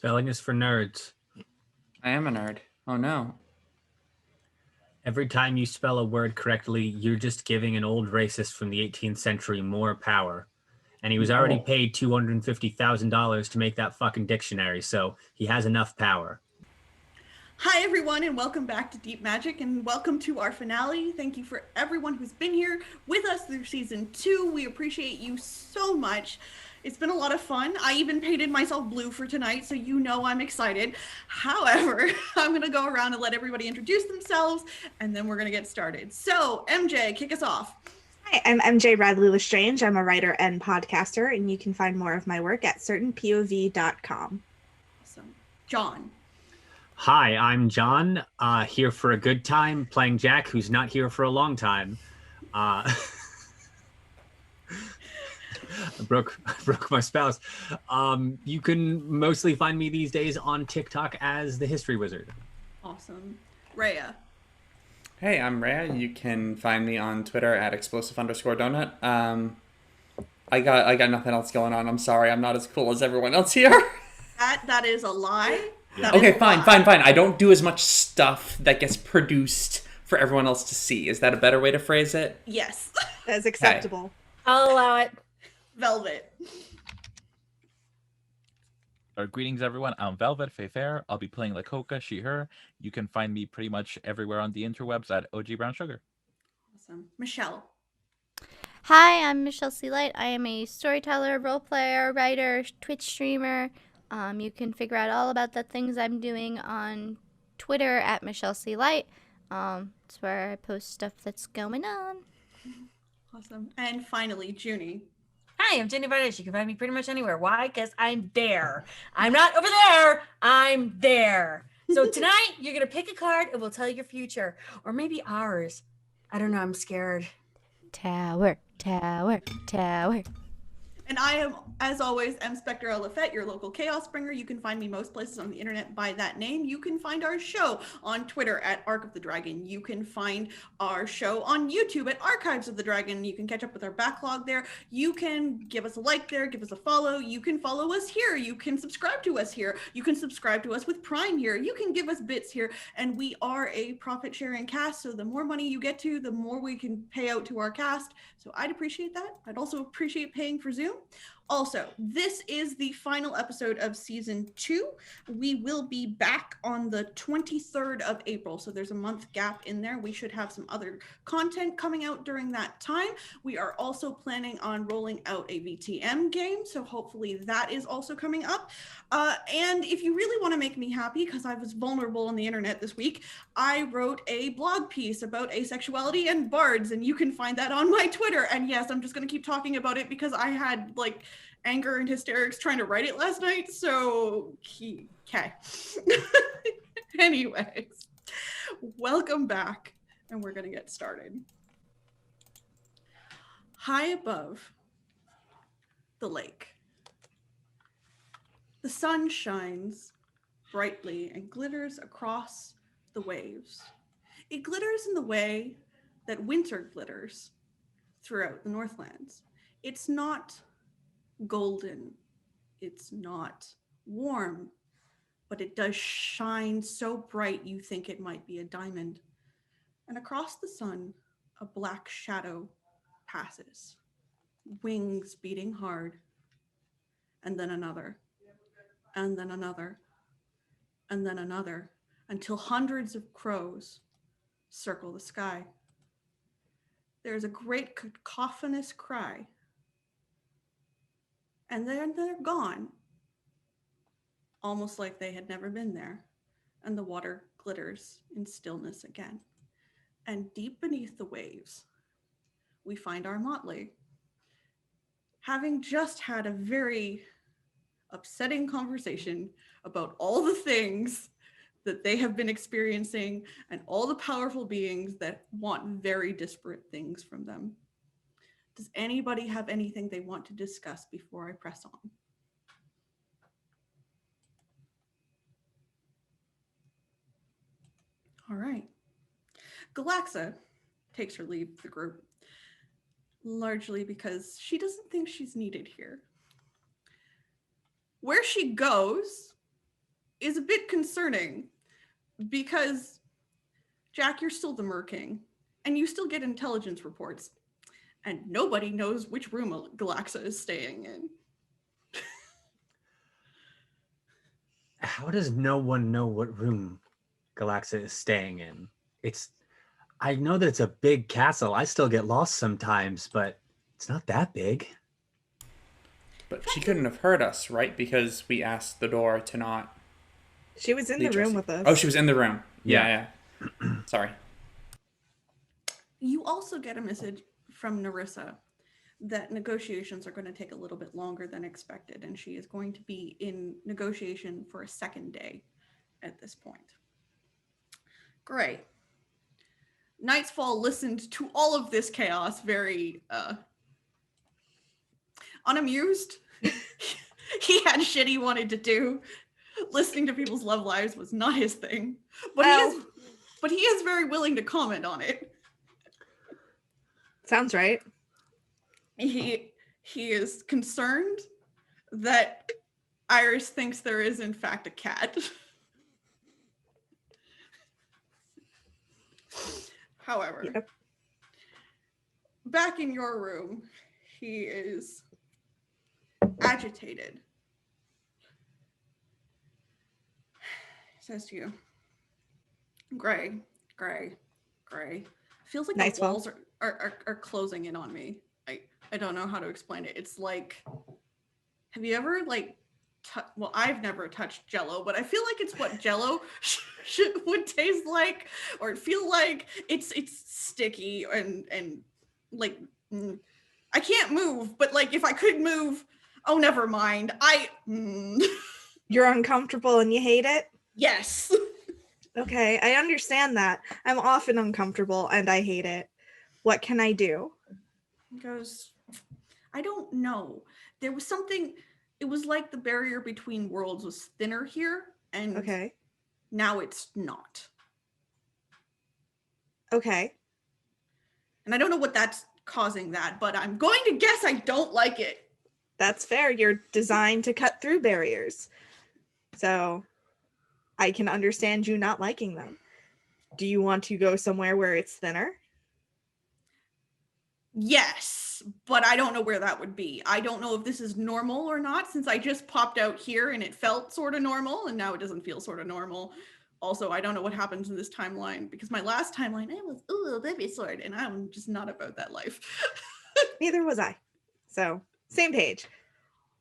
Spelling is for nerds. I am a nerd. Oh no. Every time you spell a word correctly, you're just giving an old racist from the 18th century more power. And he was already paid $250,000 to make that fucking dictionary, so he has enough power. Hi, everyone, and welcome back to Deep Magic, and welcome to our finale. Thank you for everyone who's been here with us through season 2. We appreciate you so much. It's been a lot of fun. I even painted myself blue for tonight, so you know I'm excited. However, I'm going to go around and let everybody introduce themselves, and then we're going to get started. So, MJ, kick us off. Hi, I'm MJ Radley Lestrange. I'm a writer and podcaster, and you can find more of my work at certainpov.com. Awesome. John. Hi, I'm John, here for a good time, playing Jack, who's not here for a long time. I broke my spouse. You can mostly find me these days on TikTok as the History Wizard. Awesome. Rhea. Hey, I'm Rhea. You can find me on Twitter at explosive_donut. I got nothing else going on. I'm sorry. I'm not as cool as everyone else here. That is a lie. Yeah. That is Okay, a fine. lie. I don't do as much stuff that gets produced for everyone else to see. Is that a better way to phrase it? Yes. That is acceptable. I'll allow it. Velvet. Greetings, everyone. I'm Velvet Fair. I'll be playing Lakoka, she, her. You can find me pretty much everywhere on the interwebs at OG Brown Sugar. Awesome. Michelle. Hi, I'm Michelle Sealight. I am a storyteller, role player, writer, Twitch streamer. You can figure out all about the things I'm doing on Twitter at Michelle Sealight. It's where I post stuff that's going on. Awesome. And finally, Junie. Hi, I'm Jenny Vardash. You can find me pretty much anywhere. Why? Because I'm there. I'm not over there. I'm there. So tonight, you're going to pick a card and we'll tell you your future. Or maybe ours. I don't know. I'm scared. Tower, tower, tower. And I am, as always, M. Spectre Lafette, your local chaos bringer. You can find me most places on the internet by that name. You can find our show on Twitter at Arc of the Dragon. You can find our show on YouTube at Archives of the Dragon. You can catch up with our backlog there. You can give us a like there, give us a follow. You can follow us here. You can subscribe to us here. You can subscribe to us with Prime here. You can give us bits here. And we are a profit sharing cast. So the more money you get to, the more we can pay out to our cast. So I'd appreciate that. I'd also appreciate paying for Zoom. Also, this is the final episode of season 2. We will be back on the 23rd of April. So there's a month gap in there. We should have some other content coming out during that time. We are also planning on rolling out a VTM game. So hopefully that is also coming up. And if you really want to make me happy, because I was vulnerable on the internet this week, I wrote a blog piece about asexuality and bards, and you can find that on my Twitter. And yes, I'm just going to keep talking about it because I had like anger and hysterics trying to write it last night. So, okay. Anyways, welcome back, and we're going to get started. High above the lake, the sun shines brightly and glitters across the waves. It glitters in the way that winter glitters throughout the Northlands. It's not golden, it's not warm, but it does shine so bright you think it might be a diamond. And across the sun, a black shadow passes, wings beating hard, and then another, and then another, and then another, until hundreds of crows circle the sky. There's a great cacophonous cry, and then they're gone, almost like they had never been there, and the water glitters in stillness again. And deep beneath the waves, we find our motley, having just had a very upsetting conversation about all the things that they have been experiencing and all the powerful beings that want very disparate things from them. Does anybody have anything they want to discuss before I press on? All right. Galaxa takes her leave of the group, largely because she doesn't think she's needed here. Where she goes is a bit concerning because, Jack, you're still the Mer-King, and you still get intelligence reports, and nobody knows which room Galaxa is staying in. How does no one know what room Galaxa is staying in? I know that it's a big castle. I still get lost sometimes, but it's not that big. But she couldn't have heard us, right? Because we asked the door to not. She was in the room with us. Oh, she was in the room. Yeah. Sorry. You also get a message from Narissa that negotiations are going to take a little bit longer than expected, and she is going to be in negotiation for a second day at this point. Great. Nightfall listened to all of this chaos very unamused. He had shit he wanted to do. Listening to people's love lives was not his thing, but he is very willing to comment on it. Sounds right. He is concerned that Iris thinks there is in fact a cat. However, Yep. Back in your room, he is agitated. He says to you, Gray. Feels like Nice the walls are closing in on me. I don't know how to explain it. It's like, have you ever like, well, I've never touched Jello, but I feel like it's what Jello would taste like, or feel like. It's sticky and like, I can't move, but like if I could move, oh, never mind. You're uncomfortable and you hate it? Yes. Okay, I understand that. I'm often uncomfortable and I hate it. What can I do? He goes, I don't know. There was something, it was like the barrier between worlds was thinner here, and Okay. now it's not. Okay. And I don't know what that's causing that, but I'm going to guess I don't like it. That's fair. You're designed to cut through barriers. So I can understand you not liking them. Do you want to go somewhere where it's thinner? Yes, but I don't know where that would be. I don't know if this is normal or not, since I just popped out here and it felt sort of normal, and now it doesn't feel sort of normal. Also, I don't know what happens in this timeline, because my last timeline, it was, ooh, baby sword, and I'm just not about that life. Neither was I. So, same page.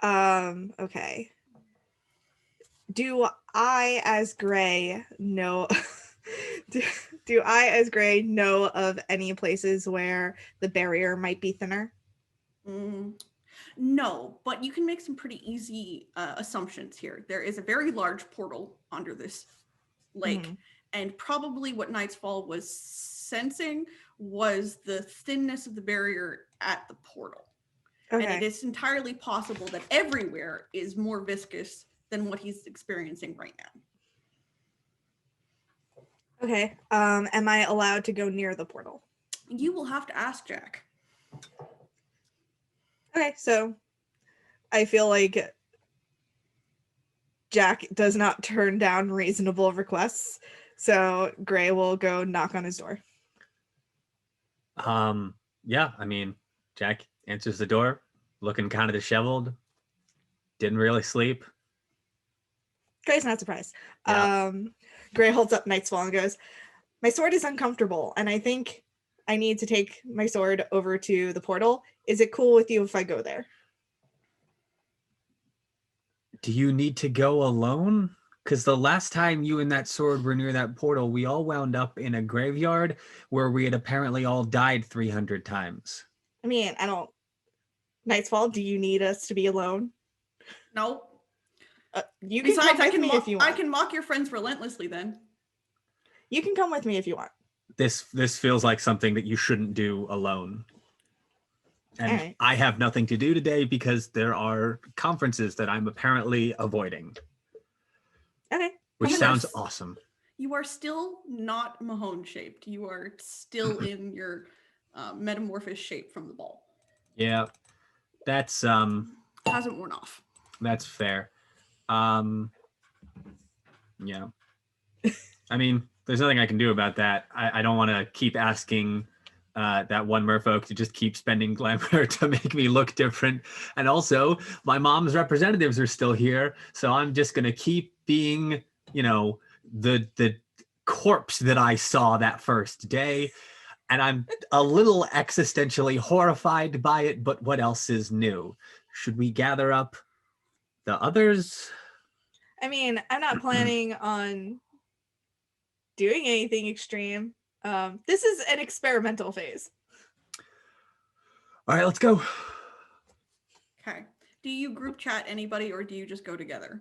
Okay. Do I as Gray know do I as Gray know of any places where the barrier might be thinner? No, but you can make some pretty easy assumptions here. There is a very large portal under this lake, and probably what Nightfall was sensing was the thinness of the barrier at the portal. Okay. And it is entirely possible that everywhere is more viscous than what he's experiencing right now. Okay. Am I allowed to go near the portal? You will have to ask Jack. Okay, so I feel like Jack does not turn down reasonable requests, so Gray will go knock on his door. Yeah, I mean, Jack answers the door, looking kind of disheveled. Didn't really sleep. Gray's not surprised. Yeah. Gray holds up Nightfall and goes, my sword is uncomfortable, and I think I need to take my sword over to the portal. Is it cool with you if I go there? Do you need to go alone? Because the last time you and that sword were near that portal, we all wound up in a graveyard where we had apparently all died 300 times. I mean, I don't... Nightfall, do you need us to be alone? No. You can Besides, come with me if you want. I can mock your friends relentlessly then. You can come with me if you want. This feels like something that you shouldn't do alone. And right. I have nothing to do today because there are conferences that I'm apparently avoiding. Okay. Which sounds awesome. You are still not Mahone shaped. You are still in your metamorphosis shape from the ball. Yeah. That's hasn't worn off. That's fair. Yeah. I mean, there's nothing I can do about that. I don't want to keep asking that one merfolk to just keep spending glamour to make me look different. And also, my mom's representatives are still here, so I'm just going to keep being, the corpse that I saw that first day. And I'm a little existentially horrified by it, but what else is new? Should we gather up the others? I mean, I'm not planning on doing anything extreme. This is an experimental phase. All right, let's go. Okay. Do you group chat anybody or do you just go together?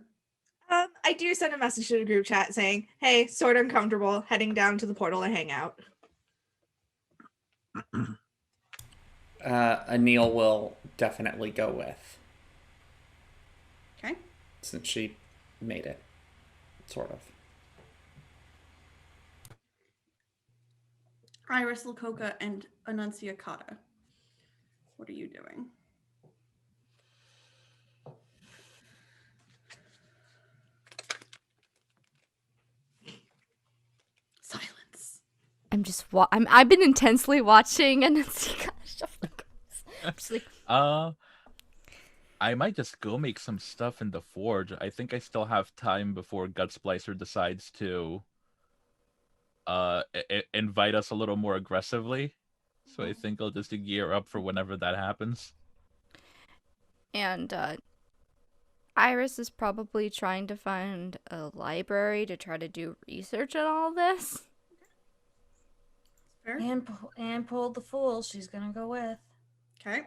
I do send a message to the group chat saying, hey, sort of uncomfortable, heading down to the portal to hang out. Anil will definitely go with, Okay. since she made it, sort of. Iris, Lakoka, and Annunciata. What are you doing? Silence. I'm just I've been intensely watching and it's I'm just like, I might just go make some stuff in the forge. I think I still have time before Gut Splicer decides to invite us a little more aggressively. So I think I'll just gear up for whenever that happens. and Iris is probably trying to find a library to try to do research on all this. Fair. And pulled the fool. She's gonna go with. Okay.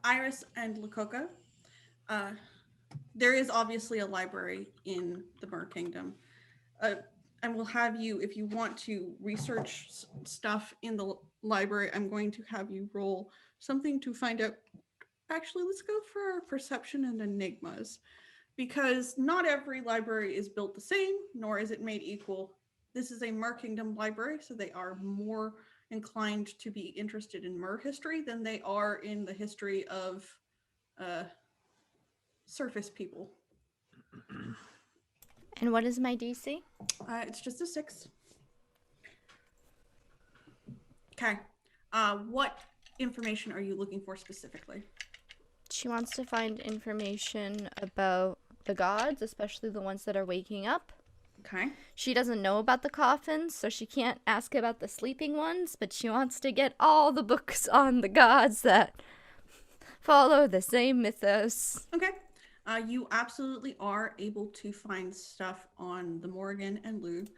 Iris and Lakoka. There is obviously a library in the Mer Kingdom. And we'll have you, if you want to research stuff in the library, I'm going to have you roll something to find out. Actually, let's go for perception and enigmas, because not every library is built the same, nor is it made equal. This is a Mer Kingdom library, so they are more inclined to be interested in Mer history than they are in the history of surface people. And what is my DC? It's just a 6. Okay. What information are you looking for specifically? She wants to find information about the gods, especially the ones that are waking up. Okay. She doesn't know about the coffins, so she can't ask about the sleeping ones, but she wants to get all the books on the gods that follow the same mythos. Okay. You absolutely are able to find stuff on the Morrigan and Lug.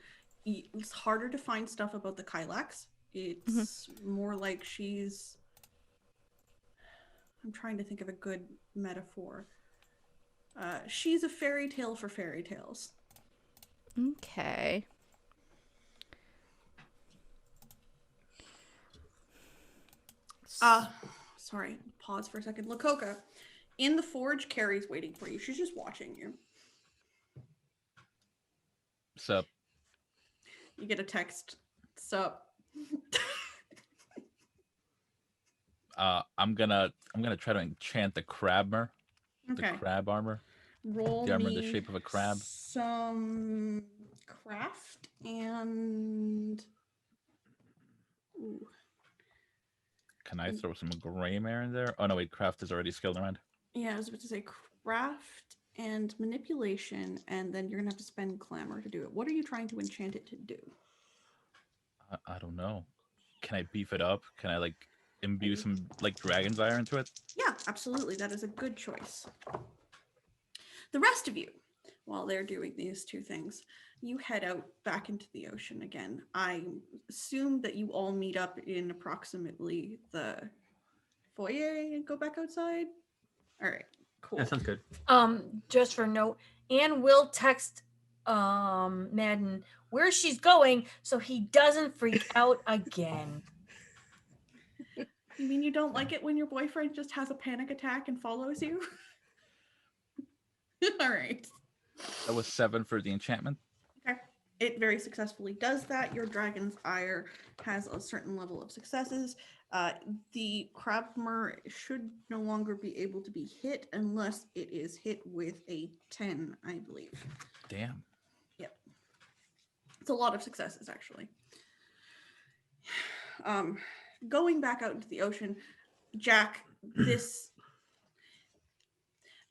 It's harder to find stuff about the Kylax. It's more like she's... I'm trying to think of a good metaphor. She's a fairy tale for fairy tales. Okay. Sorry, pause for a second. Lakoka, in the forge, Carrie's waiting for you. She's just watching you. Sup? You get a text. Sup? I'm gonna try to enchant the crabmer. Okay. The crab armor. Roll The armor in me the shape of a crab. some craft and... Ooh. Can I throw some gray mare in there? Oh no, wait, craft is already skilled around. Yeah, I was about to say craft and manipulation, and then you're gonna have to spend clamor to do it. What are you trying to enchant it to do? I don't know. Can I beef it up? Can I like imbue some like dragon's ire into it? Yeah, absolutely. That is a good choice. The rest of you, while they're doing these two things, you head out back into the ocean again. I assume that you all meet up in approximately the foyer and go back outside. All right, cool. That sounds good. Just for note, Anne will text Madden where she's going so he doesn't freak out again. You mean you don't like it when your boyfriend just has a panic attack and follows you? All right. That was 7 for the enchantment. Okay. It very successfully does that. Your dragon's ire has a certain level of successes. The crabmer should no longer be able to be hit unless it is hit with a 10, I believe. Damn. Yep. It's a lot of successes, actually. Going back out into the ocean, Jack,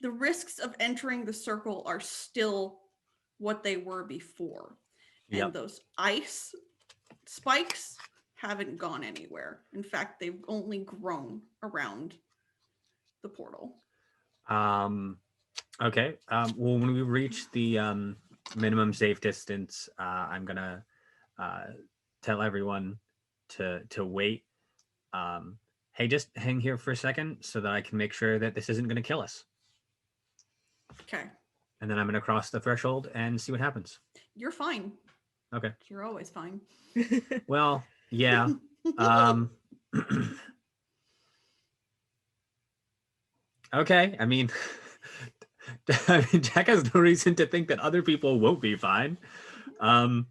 the risks of entering the circle are still what they were before. Yep. And those ice spikes haven't gone anywhere. In fact, they've only grown around the portal. Okay. Well, when we reach the minimum safe distance, I'm gonna tell everyone to wait. Hey, just hang here for a second so that I can make sure that this isn't gonna kill us. Okay. And then I'm going to cross the threshold and see what happens. You're fine. Okay. You're always fine. Well, yeah. Okay. I mean, Jack has no reason to think that other people won't be fine. I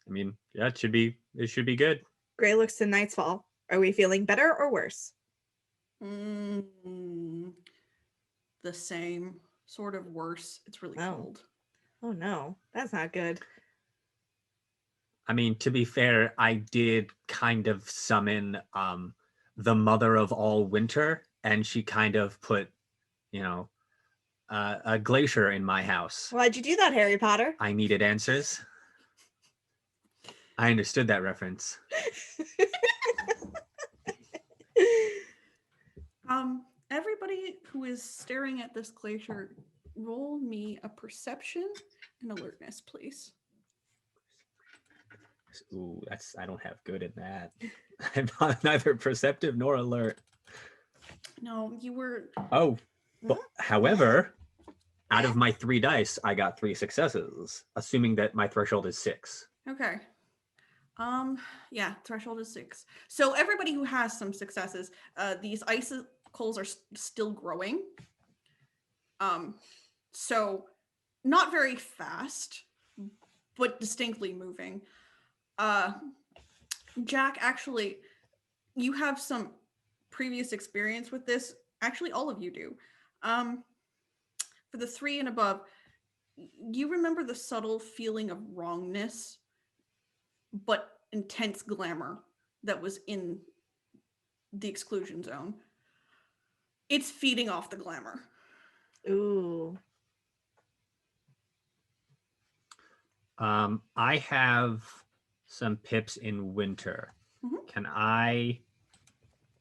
mean, yeah, it should be good. Gray looks to Nightfall. Are we feeling better or worse? The same, sort of worse. It's really cold. Oh no, that's not good. I mean, to be fair, I did kind of summon the mother of all winter, and she kind of put, a glacier in my house. Why'd you do that, Harry Potter? I needed answers. I understood that reference. Everybody who is staring at this glacier, roll me a perception and alertness, please. Ooh, I don't have good in that. I'm neither perceptive nor alert. No, you were. Oh, but however, out of my 3 dice, I got 3 successes, assuming that my threshold is 6. Okay. Yeah, threshold is 6. So everybody who has some successes, these icicles are still growing. So not very fast, but distinctly moving. Jack, actually, you have some previous experience with this. Actually, all of you do. For the 3 and above, you remember the subtle feeling of wrongness, but intense glamour that was in the exclusion zone. It's feeding off the glamour. Ooh. I have some pips in winter. Mhm. Can I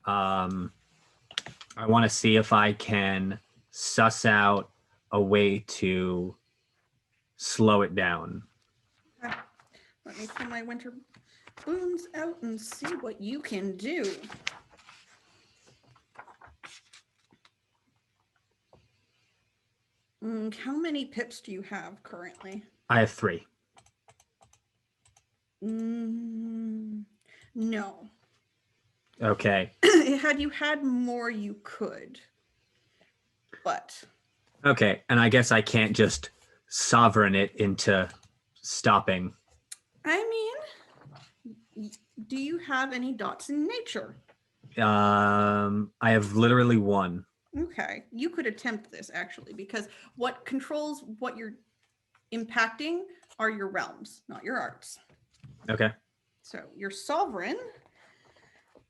want to see if I can suss out a way to slow it down. Let me pull my winter boons out and see what you can do. How many pips do you have currently? I have 3. No. Okay. Had you had more, you could. But. Okay, and I guess I can't just sovereign it into stopping. I mean, do you have any dots in nature? I have literally 1. Okay, you could attempt this actually, because what controls what you're impacting are your realms, not your arts. Okay. So your sovereign,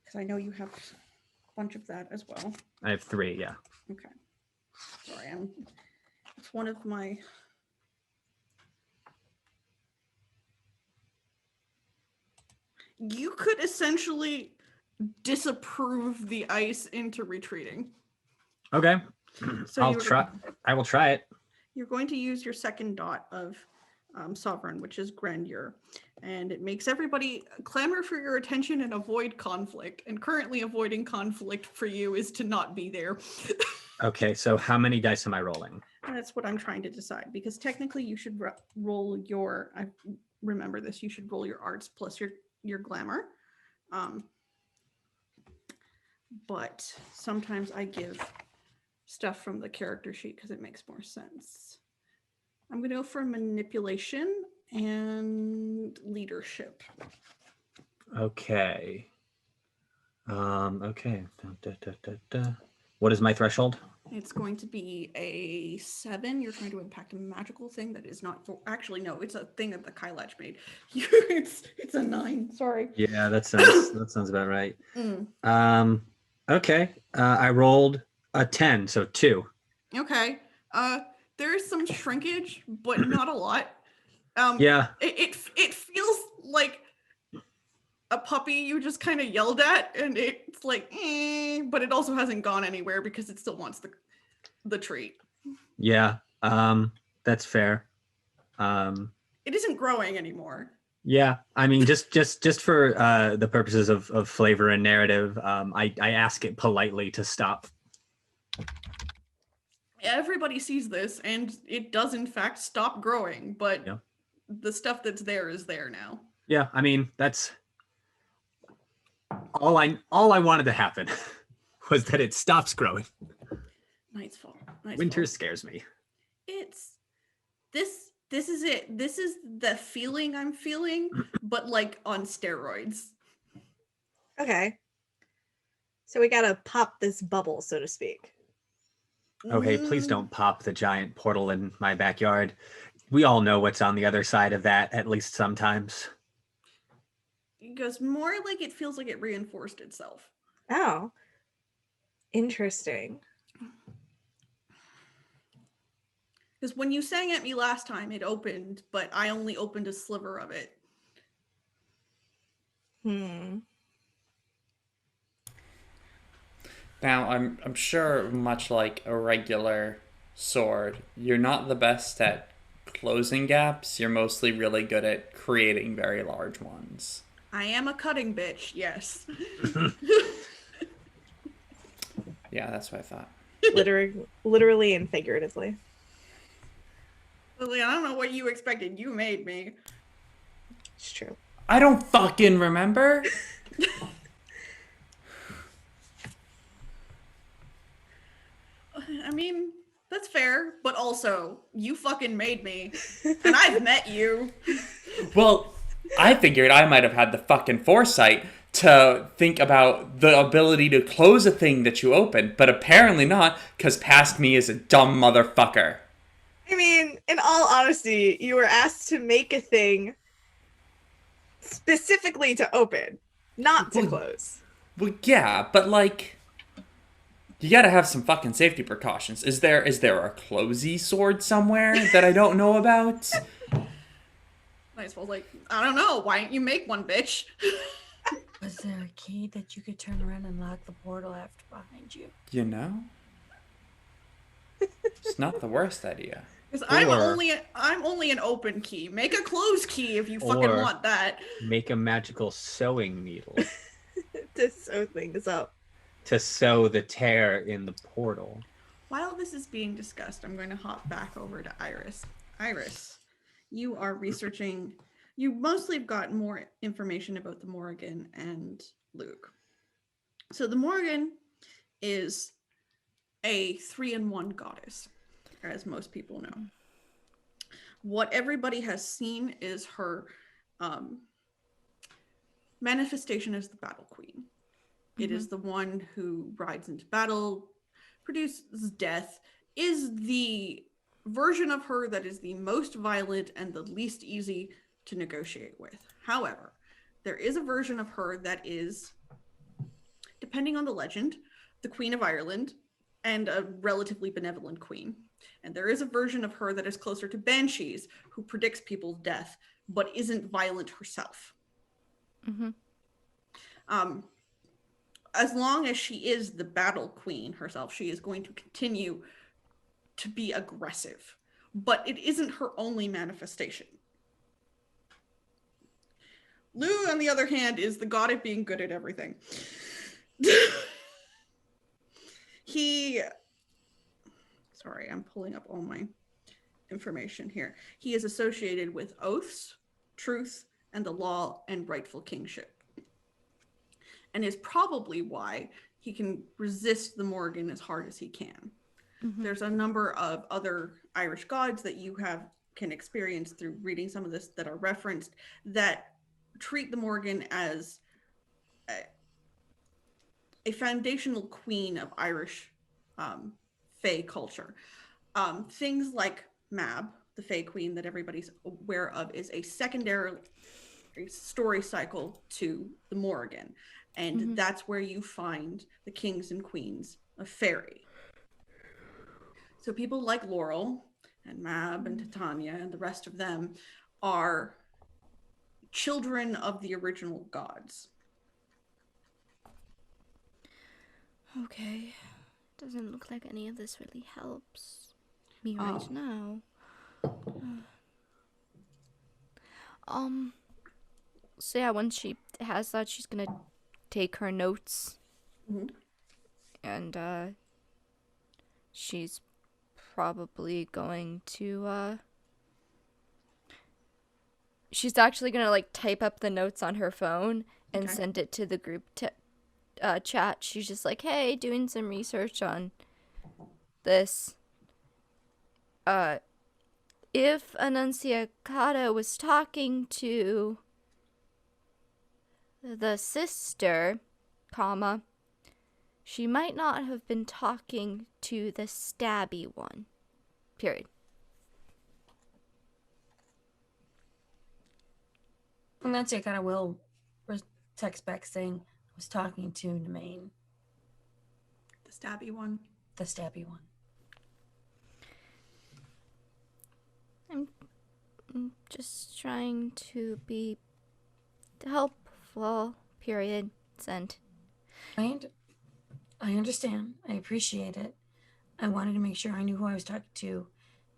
because I know you have a bunch of that as well. I have 3, yeah. Okay. Sorry, it's one of my. You could essentially disapprove the ice into retreating. Okay. So I'll try. I will try it. You're going to use your second dot of sovereign, which is grandeur, and it makes everybody clamor for your attention and avoid conflict. And currently, avoiding conflict for you is to not be there. Okay, so how many dice am I rolling? And that's what I'm trying to decide, because technically you should roll your. I remember this. You should roll your arts plus your glamour. But sometimes I give stuff from the character sheet because it makes more sense. I'm going to go for manipulation and leadership. Okay. Okay. What is my threshold? It's going to be a 7. You're trying to impact a magical thing that is not. Actually, no, it's a thing that the Kylach made. It's a 9. Sorry. Yeah, that sounds about right. Okay. I rolled a 10, so 2. Okay. There is some shrinkage, but not a lot. Yeah. It feels like a puppy you just kind of yelled at, and it's like, but it also hasn't gone anywhere because it still wants the treat. Yeah. That's fair. It isn't growing anymore. Yeah, I mean, just for the purposes of flavor and narrative, I ask it politely to stop. Everybody sees this, and it does in fact stop growing, but Yeah. the stuff that's there is there now. Yeah, I mean, that's all I wanted to happen was that it stops growing. Nightfall. Winter scares me. It's this is it. This is the feeling I'm feeling, but like on steroids. Okay. So we gotta pop this bubble, so to speak. Oh, hey, please Mm, don't pop the giant portal in my backyard. We all know what's on the other side of that, at least sometimes. It goes more like it feels like it reinforced itself. Oh. Interesting. Because when you sang at me last time, it opened, but I only opened a sliver of it. Now, I'm sure, much like a regular sword, you're not the best at closing gaps. You're mostly really good at creating very large ones. I am a cutting bitch, yes. Yeah, that's what I thought. Literally and figuratively. Lily, I don't know what you expected. You made me. It's true. I don't fucking remember. I mean, that's fair, but also, you fucking made me. And I've met you. Well, I figured I might have had the fucking foresight to think about the ability to close a thing that you opened, but apparently not, because past me is a dumb motherfucker. I mean, in all honesty, you were asked to make a thing specifically to open, not to Well, close. Well, yeah, but like, you gotta have some fucking safety precautions. Is there a closey sword somewhere that I don't know about? Nice. Well, like, I don't know. Why don't you make one, bitch? Was there a key that you could turn around and lock the portal after behind you? You know, it's not the worst idea. Because I'm Or- only an open key. Make a closed key if you fucking Or- want that. Make a magical sewing needle To sew things up. to sew the tear in the portal. While this is being discussed, I'm going to hop back over to Iris. Iris, you are researching. You mostly have got more information about the Morrigan and Luke. So the Morrigan is a 3-in-1 goddess, as most people know. What everybody has seen is her manifestation as the Battle Queen. It is the one who rides into battle, produces death, is the version of her that is the most violent and the least easy to negotiate with. However, there is a version of her that is, depending on the legend, the Queen of Ireland and a relatively benevolent queen. And there is a version of her that is closer to banshees, who predicts people's death, but isn't violent herself. As long as she is the battle queen herself, she is going to continue to be aggressive. But it isn't her only manifestation. Lou, on the other hand, is the god at being good at everything. Sorry, I'm pulling up all my information here. He is associated with oaths, truth, and the law and rightful kingship. And is probably why he can resist the Morrigan as hard as he can. There's a number of other Irish gods that you can experience through reading some of this that are referenced that treat the Morrigan as a foundational queen of Irish Fae culture. Things like Mab, the Fae queen that everybody's aware of, is a secondary story cycle to the Morrigan. And that's where you find the kings and queens of Fairy. So people like Laurel and Mab and Titania and the rest of them are children of the original gods. Okay. Doesn't look like any of this really helps me right now. So yeah, once she has that, she's gonna take her notes. And she's probably going to, she's actually gonna, like, type up the notes on her phone and Okay. send it to the group chat. She's just like, hey, doing some research on this. If Annunciata was talking to the sister, comma, she might not have been talking to the stabby one. Period. And that's it. Kind of will text back saying I was talking to Nemain, The stabby one. the stabby one. I'm just trying to be helpful. Period. Send. I understand. I appreciate it. I wanted to make sure I knew who I was talking to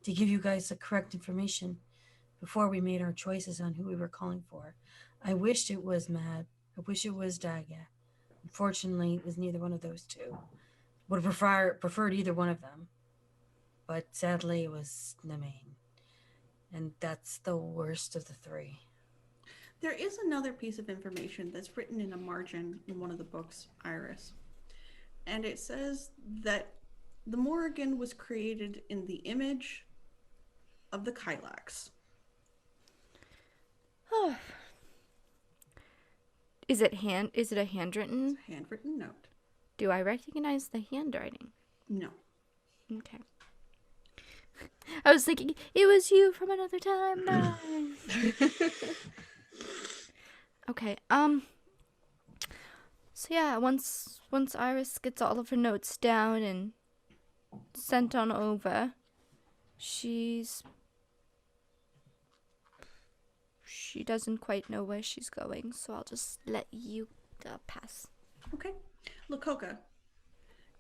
give you guys the correct information before we made our choices on who we were calling for. I wished it was Mad. I wish it was Daga. Unfortunately, it was neither one of those two. Would have preferred either one of them. But sadly, it was Nemain. And that's the worst of the three. There is another piece of information that's written in a margin in one of the books, Iris. And it says that the Morrigan was created in the image of the Kylax. Is it a handwritten? It's a handwritten note. Do I recognize the handwriting? No. Okay. I was thinking it was you from another timeline. Okay. So yeah, once Iris gets all of her notes down and sent on over, she doesn't quite know where she's going, so I'll just let you pass. Okay. Lakoka.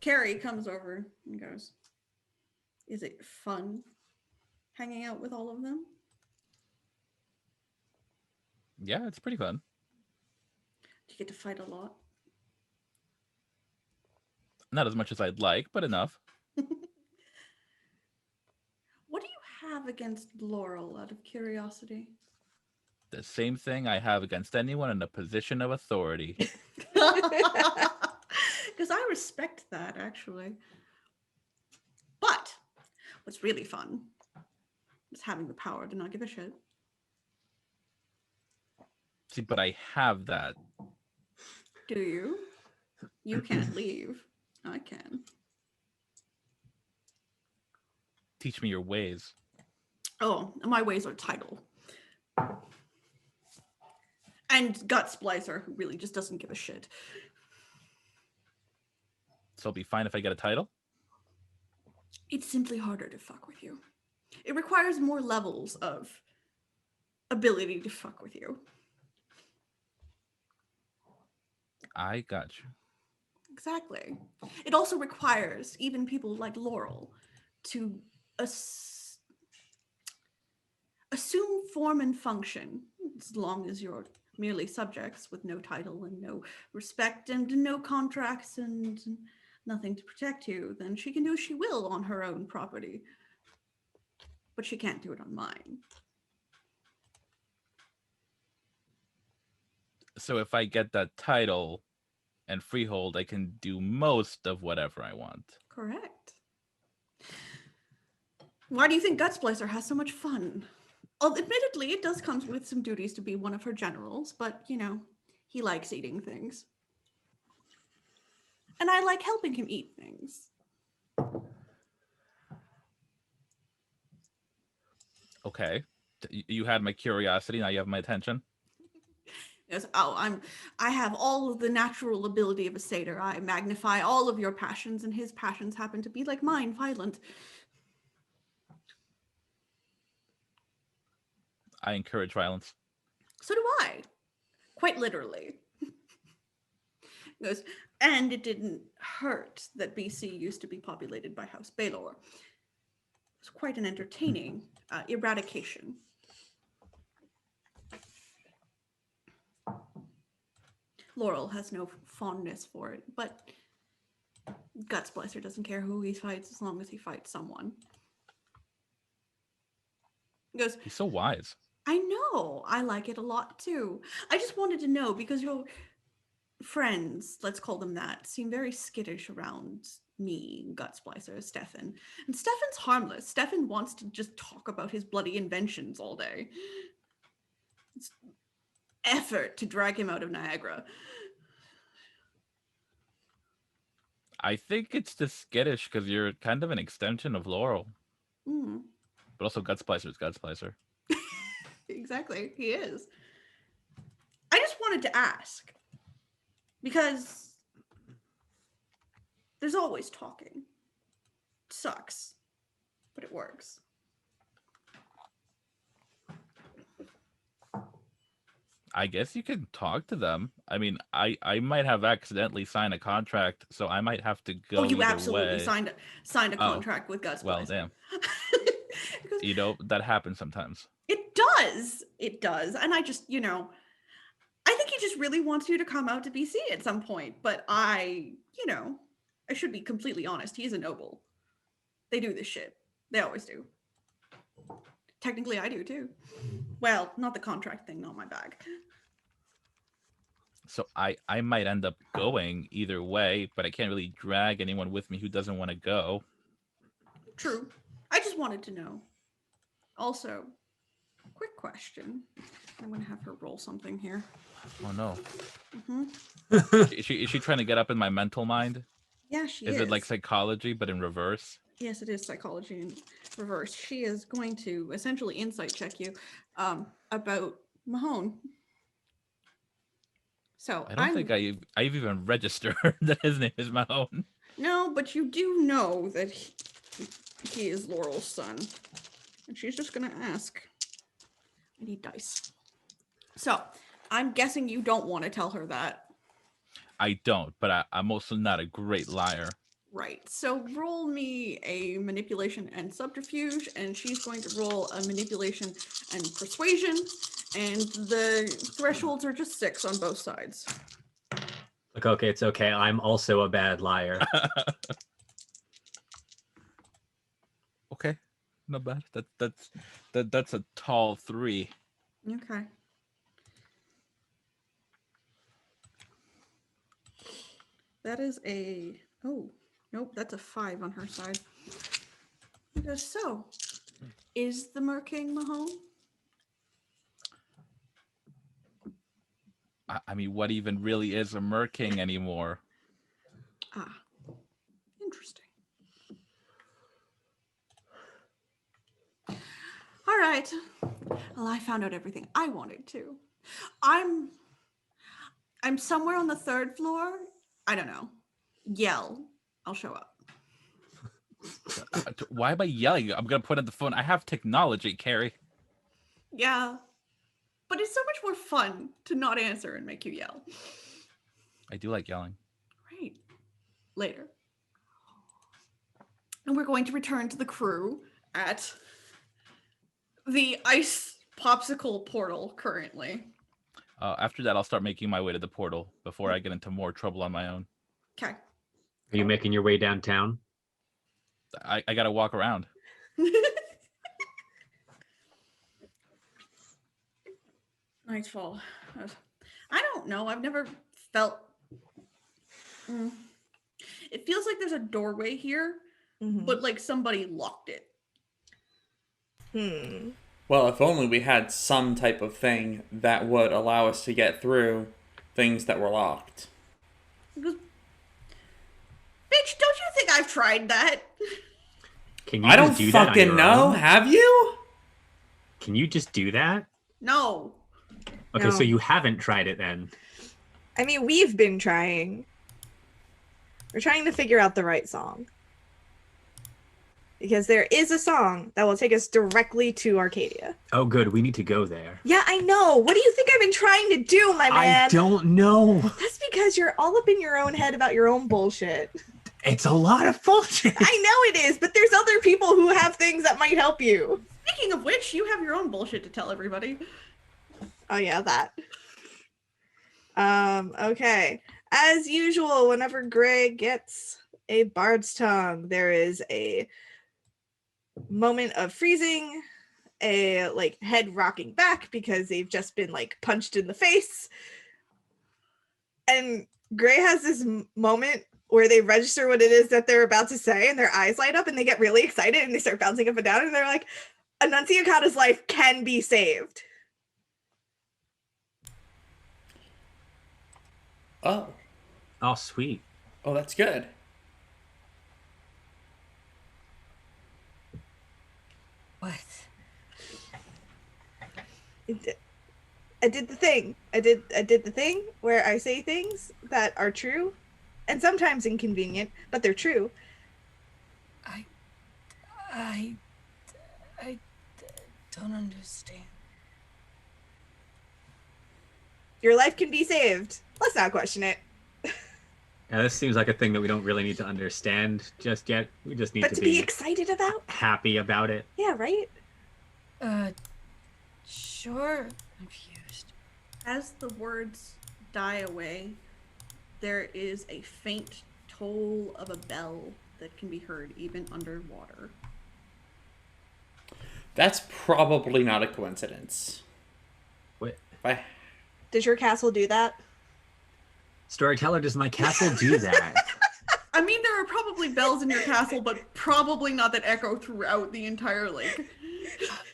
Carrie comes over and goes, is it fun hanging out with all of them? Yeah, it's pretty fun. Do you get to fight a lot? Not as much as I'd like, but enough. What do you have against Laurel, out of curiosity? The same thing I have against anyone in a position of authority. Because I respect that, actually. But what's really fun is having the power to not give a shit. See, but I have that. Do you? You can't leave. I can. Teach me your ways. Oh, my ways are title. And Gut Splicer, who really just doesn't give a shit. So it'll be fine if I get a title? It's simply harder to fuck with you. It requires more levels of ability to fuck with you. I got you. Exactly. It also requires even people like Laurel to assume form and function, as long as you're merely subjects with no title and no respect and no contracts and nothing to protect you. Then she can do as she will on her own property, but she can't do it on mine. So if I get that title and freehold, I can do most of whatever I want. Correct. Why do you think Gut Splicer has so much fun? Well, admittedly, it does come with some duties to be one of her generals, but, you know, he likes eating things. And I like helping him eat things. Okay. You had my curiosity, now you have my attention. Yes, I have all of the natural ability of a satyr. I magnify all of your passions, and his passions happen to be like mine, violent. I encourage violence. So do I. Quite literally. He goes, and it didn't hurt that BC used to be populated by House Baelor. It was quite an entertaining eradication. Laurel has no fondness for it, but Gut Splicer doesn't care who he fights as long as he fights someone. He goes, He's so wise. I know. I like it a lot too. I just wanted to know because your friends, let's call them that, seem very skittish around me, Gut Splicer, Stefan. And Stefan's harmless. Stefan wants to just talk about his bloody inventions all day. It's effort to drag him out of Niagara. I think it's just skittish because you're kind of an extension of Laurel. Mm, But also Gut Splicer's Gut Splicer. exactly, he is. I just wanted to ask because there's always talking. It sucks, but it works. I guess you can talk to them. I mean, I might have accidentally signed a contract, so I might have to go. Oh, you either absolutely way. signed a Oh, contract with Gus. Well, damn. Because You know, that happens sometimes. it does. It does. And I just, I think he just really wants you to come out to BC at some point. But I should be completely honest. He's a noble. They do this shit. They always do. Technically, I do too. Well, not the contract thing, not my bag. So I might end up going either way, but I can't really drag anyone with me who doesn't want to go. True. I just wanted to know. Also, quick question. I'm going to have her roll something here. Oh no. Mm-hmm. Is she trying to get up in my mental mind? Yeah, she is. Is it like psychology but in reverse? Yes, it is psychology in reverse. She is going to essentially insight check you about Mahone. So I don't think I've even registered that his name is Mahone. No, but you do know that he is Laurel's son. And she's just going to ask. I need dice. So I'm guessing you don't want to tell her that. I don't, but I'm also not a great liar. Right. So roll me a manipulation and subterfuge, and she's going to roll a manipulation and persuasion, and the thresholds are just 6 on both sides. Like, okay, it's okay. I'm also a bad liar. Okay, not bad. That's a tall 3. Okay. That is a nope, that's a 5 on her side. He goes, so is the Merking Mahone? I mean, what even really is a Merking anymore? Ah, interesting. All right. Well, I found out everything I wanted to. I'm somewhere on the 3rd floor. I don't know. Yell. I'll show up. Why am I yelling? I'm gonna put on the phone. I have technology, Carrie. Yeah. But it's so much more fun to not answer and make you yell. I do like yelling. Right. Later. And we're going to return to the crew at the ice popsicle portal currently. After that, I'll start making my way to the portal before I get into more trouble on my own. Okay. Are you making your way downtown? I gotta walk around. Nightfall. I don't know. I've never felt. It feels like there's a doorway here, but like somebody locked it. Well, if only we had some type of thing that would allow us to get through things that were locked. It goes, bitch, don't you think I've tried that? Can you I don't just do that on fucking your know. own? Have you? Can you just do that? No. Okay, No. so you haven't tried it then. I mean, we've been trying. We're trying to figure out the right song. Because there is a song that will take us directly to Arcadia. Oh, good. We need to go there. Yeah, I know. What do you think I've been trying to do, my man? I don't know. That's because you're all up in your own head about your own bullshit. It's a lot of bullshit. I know it is, but there's other people who have things that might help you. Speaking of which, you have your own bullshit to tell everybody. Oh yeah, that. Okay. As usual, whenever Greg gets a bard's tongue, there is a moment of freezing, a like head rocking back because they've just been like punched in the face. And Gray has this moment where they register what it is that they're about to say, and their eyes light up and they get really excited and they start bouncing up and down, and they're like, Annunciata's life can be saved. Oh. Oh, sweet. Oh, that's good. What? I did the thing. I did the thing where I say things that are true and sometimes inconvenient, but they're true. I don't understand. Your life can be saved. Let's not question it. Yeah, this seems like a thing that we don't really need to understand just yet. We just need But to be excited about? happy about it. Yeah, right? Sure. Confused. As the words die away, there is a faint toll of a bell that can be heard even underwater. That's probably not a coincidence. What? Does your castle do that? Storyteller, does my castle do that? I mean, there are probably bells in your castle, but probably not that echo throughout the entire lake.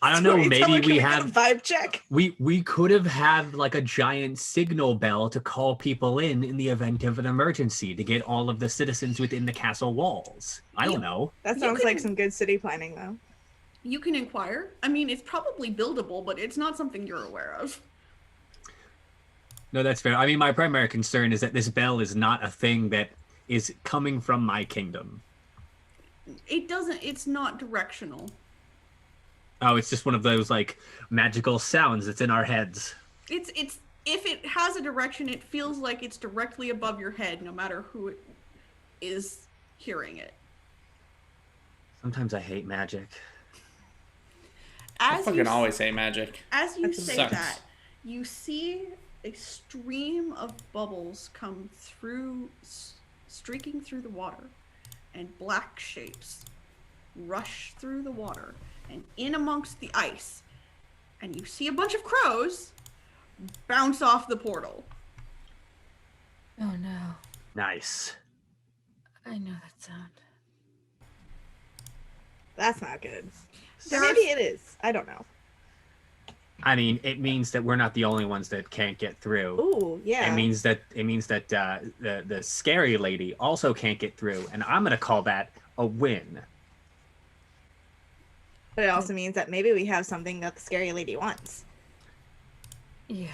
I don't know, Storyteller, maybe can we get a have... vibe check. We could have had like a giant signal bell to call people in the event of an emergency to get all of the citizens within the castle walls. I don't know. That sounds like some good city planning, though. You can inquire. I mean, it's probably buildable, but it's not something you're aware of. No, that's fair. I mean, my primary concern is that this bell is not a thing that is coming from my kingdom. It's not directional. Oh, it's just one of those like magical sounds that's in our heads. It's if it has a direction, it feels like it's directly above your head, no matter who is hearing it. Sometimes I hate magic. I fucking always say magic. As you That say sucks. that, you see a stream of bubbles come through, streaking through the water, and black shapes rush through the water and in amongst the ice, and you see a bunch of crows bounce off the portal. Oh no. Nice. I know that sound. That's not good. There Maybe are- it is. I don't know. I mean, it means that we're not the only ones that can't get through. Ooh, yeah. It means that the scary lady also can't get through, and I'm gonna call that a win. But it also means that maybe we have something that the scary lady wants. Yeah.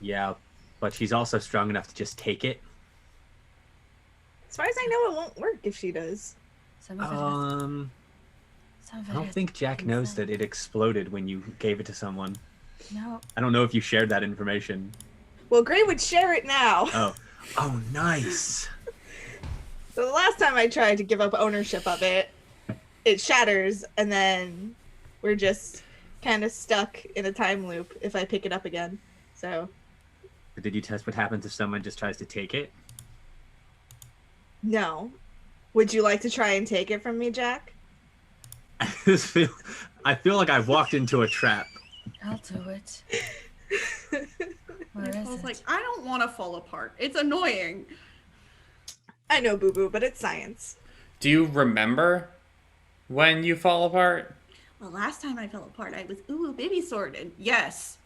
Yeah, but she's also strong enough to just take it. As far as I know, it won't work if she does. Some of it I don't think Jack knows that it exploded when you gave it to someone. No. I don't know if you shared that information. Well, Gray would share it now. Oh, nice. So the last time I tried to give up ownership of it, it shatters, and then we're just kind of stuck in a time loop if I pick it up again. So, But did you test what happens if someone just tries to take it? no. Would you like to try and take it from me, Jack? I feel like I've walked into a trap. I'll do it. Where is I was it? like, I don't want to fall apart. It's annoying. I know, boo-boo, but it's science. Do you remember when you fall apart? Well, last time I fell apart, I was baby sword, and yes,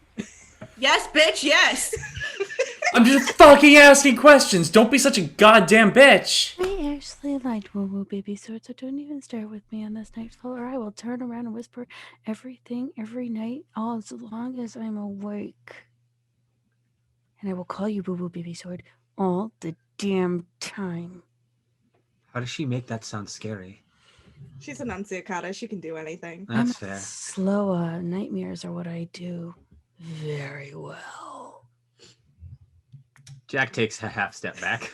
yes, bitch, yes. I'm just fucking asking questions. Don't be such a goddamn bitch. I actually liked Woo Woo Baby Sword, so don't even stare with me on this nightfall, or I will turn around and whisper everything every night, all as long as I'm awake. And I will call you Woo Woo Baby Sword all the damn time. How does she make that sound scary? She's an Annunciata. She can do anything. That's I'm fair. slow. Nightmares are what I do very well. Jack takes a half step back.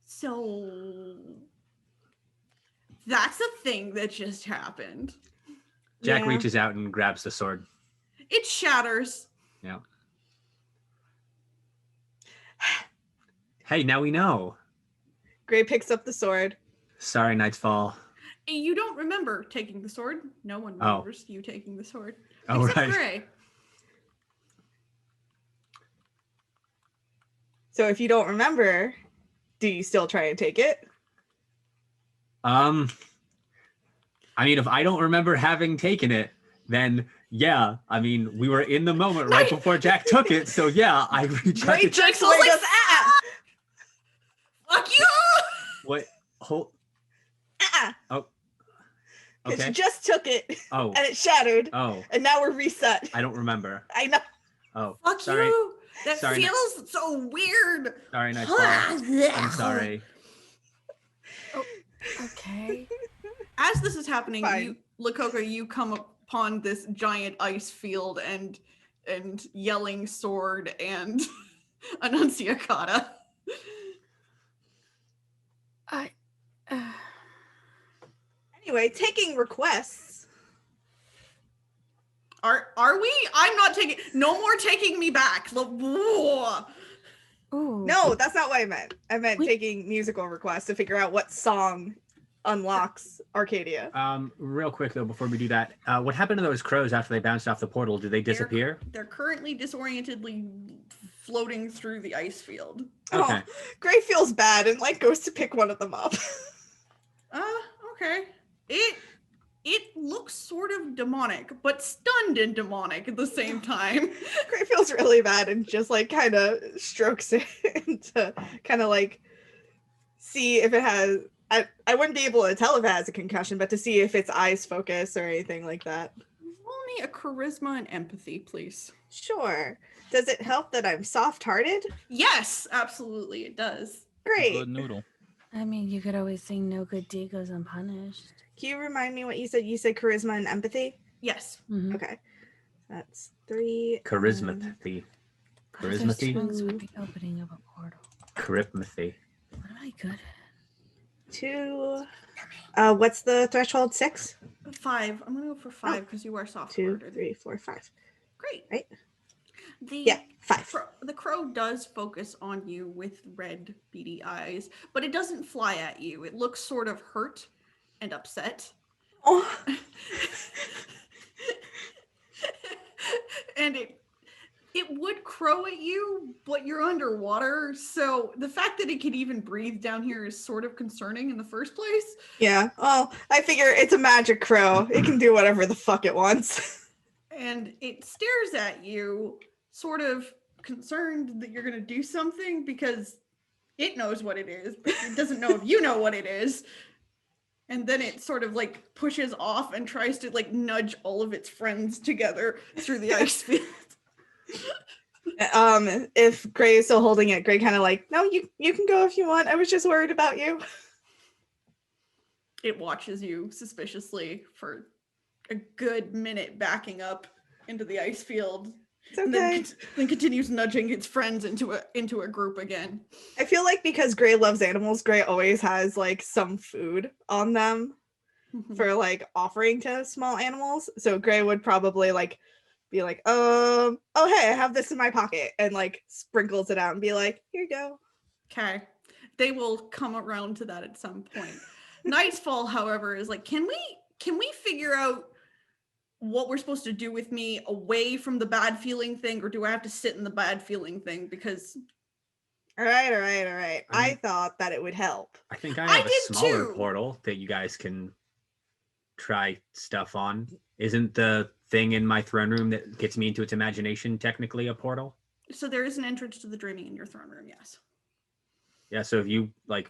So that's a thing that just happened. Jack Yeah. reaches out and grabs the sword. It shatters. Yeah. Hey, now we know. Gray picks up the sword. Sorry, Nightfall. You don't remember taking the sword. No one remembers you taking the sword. Oh, except right. Gray. So if you don't remember, do you still try and take it? I mean, if I don't remember having taken it, then yeah. I mean, we were in the moment right before Jack took it, so yeah, I tried Great to. jerks away away goes, goes, ah! Fuck you! What? Hold. Ah! Oh. Because Okay. you just took it, Oh. and it shattered, Oh. and now we're reset. I don't remember. I know. Oh. Fuck Sorry. you! That Sorry, feels so weird. Sorry, Nightfall. I'm sorry. Okay. As this is happening, Fine. Lakota, you come upon this giant ice field and yelling sword and Annunciacata. I. Anyway, taking requests. Are we? I'm not taking. No more taking me back. Ooh. No, that's not what I meant. I meant Wait. taking musical requests to figure out what song unlocks Arcadia. Real quick though, before we do that, what happened to those crows after they bounced off the portal? Did they disappear? They're currently disorientedly floating through the ice field. Okay. Oh, Gray feels bad and like goes to pick one of them up. Okay. It looks sort of demonic, but stunned and demonic at the same time. Gray feels really bad and just like kind of strokes it to kind of like see if it has. I wouldn't be able to tell if it has a concussion, but to see if its eyes focus or anything like that. Roll me a charisma and empathy, please. Sure. Does it help that I'm soft-hearted? Yes, absolutely, it does. Great. Good noodle. I mean, you could always sing "No Good Deed Goes Unpunished." Can you remind me what you said? You said charisma and empathy? Yes. Mhm. Okay. That's 3. Charismathy. What if those Charismathy? tongues would be opening up a portal? Charismathy. What am I good at? 2. What's the threshold? 6? 5. I'm gonna go for 5 because you are soft 2, hearted. 3, 4, 5. Great. Right? The Yeah, 5. the crow does focus on you with red beady eyes, but it doesn't fly at you. It looks sort of hurt and upset. Oh, And it would crow at you, but you're underwater, so the fact that it can even breathe down here is sort of concerning in the first place. yeah. Well, I figure it's a magic crow. It can do whatever the fuck it wants. And it stares at you, sort of concerned that you're going to do something because it knows what it is, but it doesn't know if you know what it is. And then it sort of like pushes off and tries to like nudge all of its friends together through the ice field. If Gray is still holding it, Gray kind of like, no, you can go if you want. I was just worried about you. It watches you suspiciously for a good minute, backing up into the ice field. It's And okay. then continues nudging its friends into a group again. I feel like because Gray loves animals, Gray always has like some food on them for like offering to small animals. So Gray would probably like be like, oh hey, I have this in my pocket, and like sprinkles it out and be like, here you go. Okay. They will come around to that at some point. Nightfall, however, is like, can we figure out what we're supposed to do with me away from the bad feeling thing, or do I have to sit in the bad feeling thing? Because All right. I mean- thought that it would help. I think I I have a did smaller too. portal that you guys can try stuff on. Isn't the thing in my throne room that gets me into its imagination technically a portal? so there is an entrance to the dreaming in your throne room, yes. Yeah, so if you like,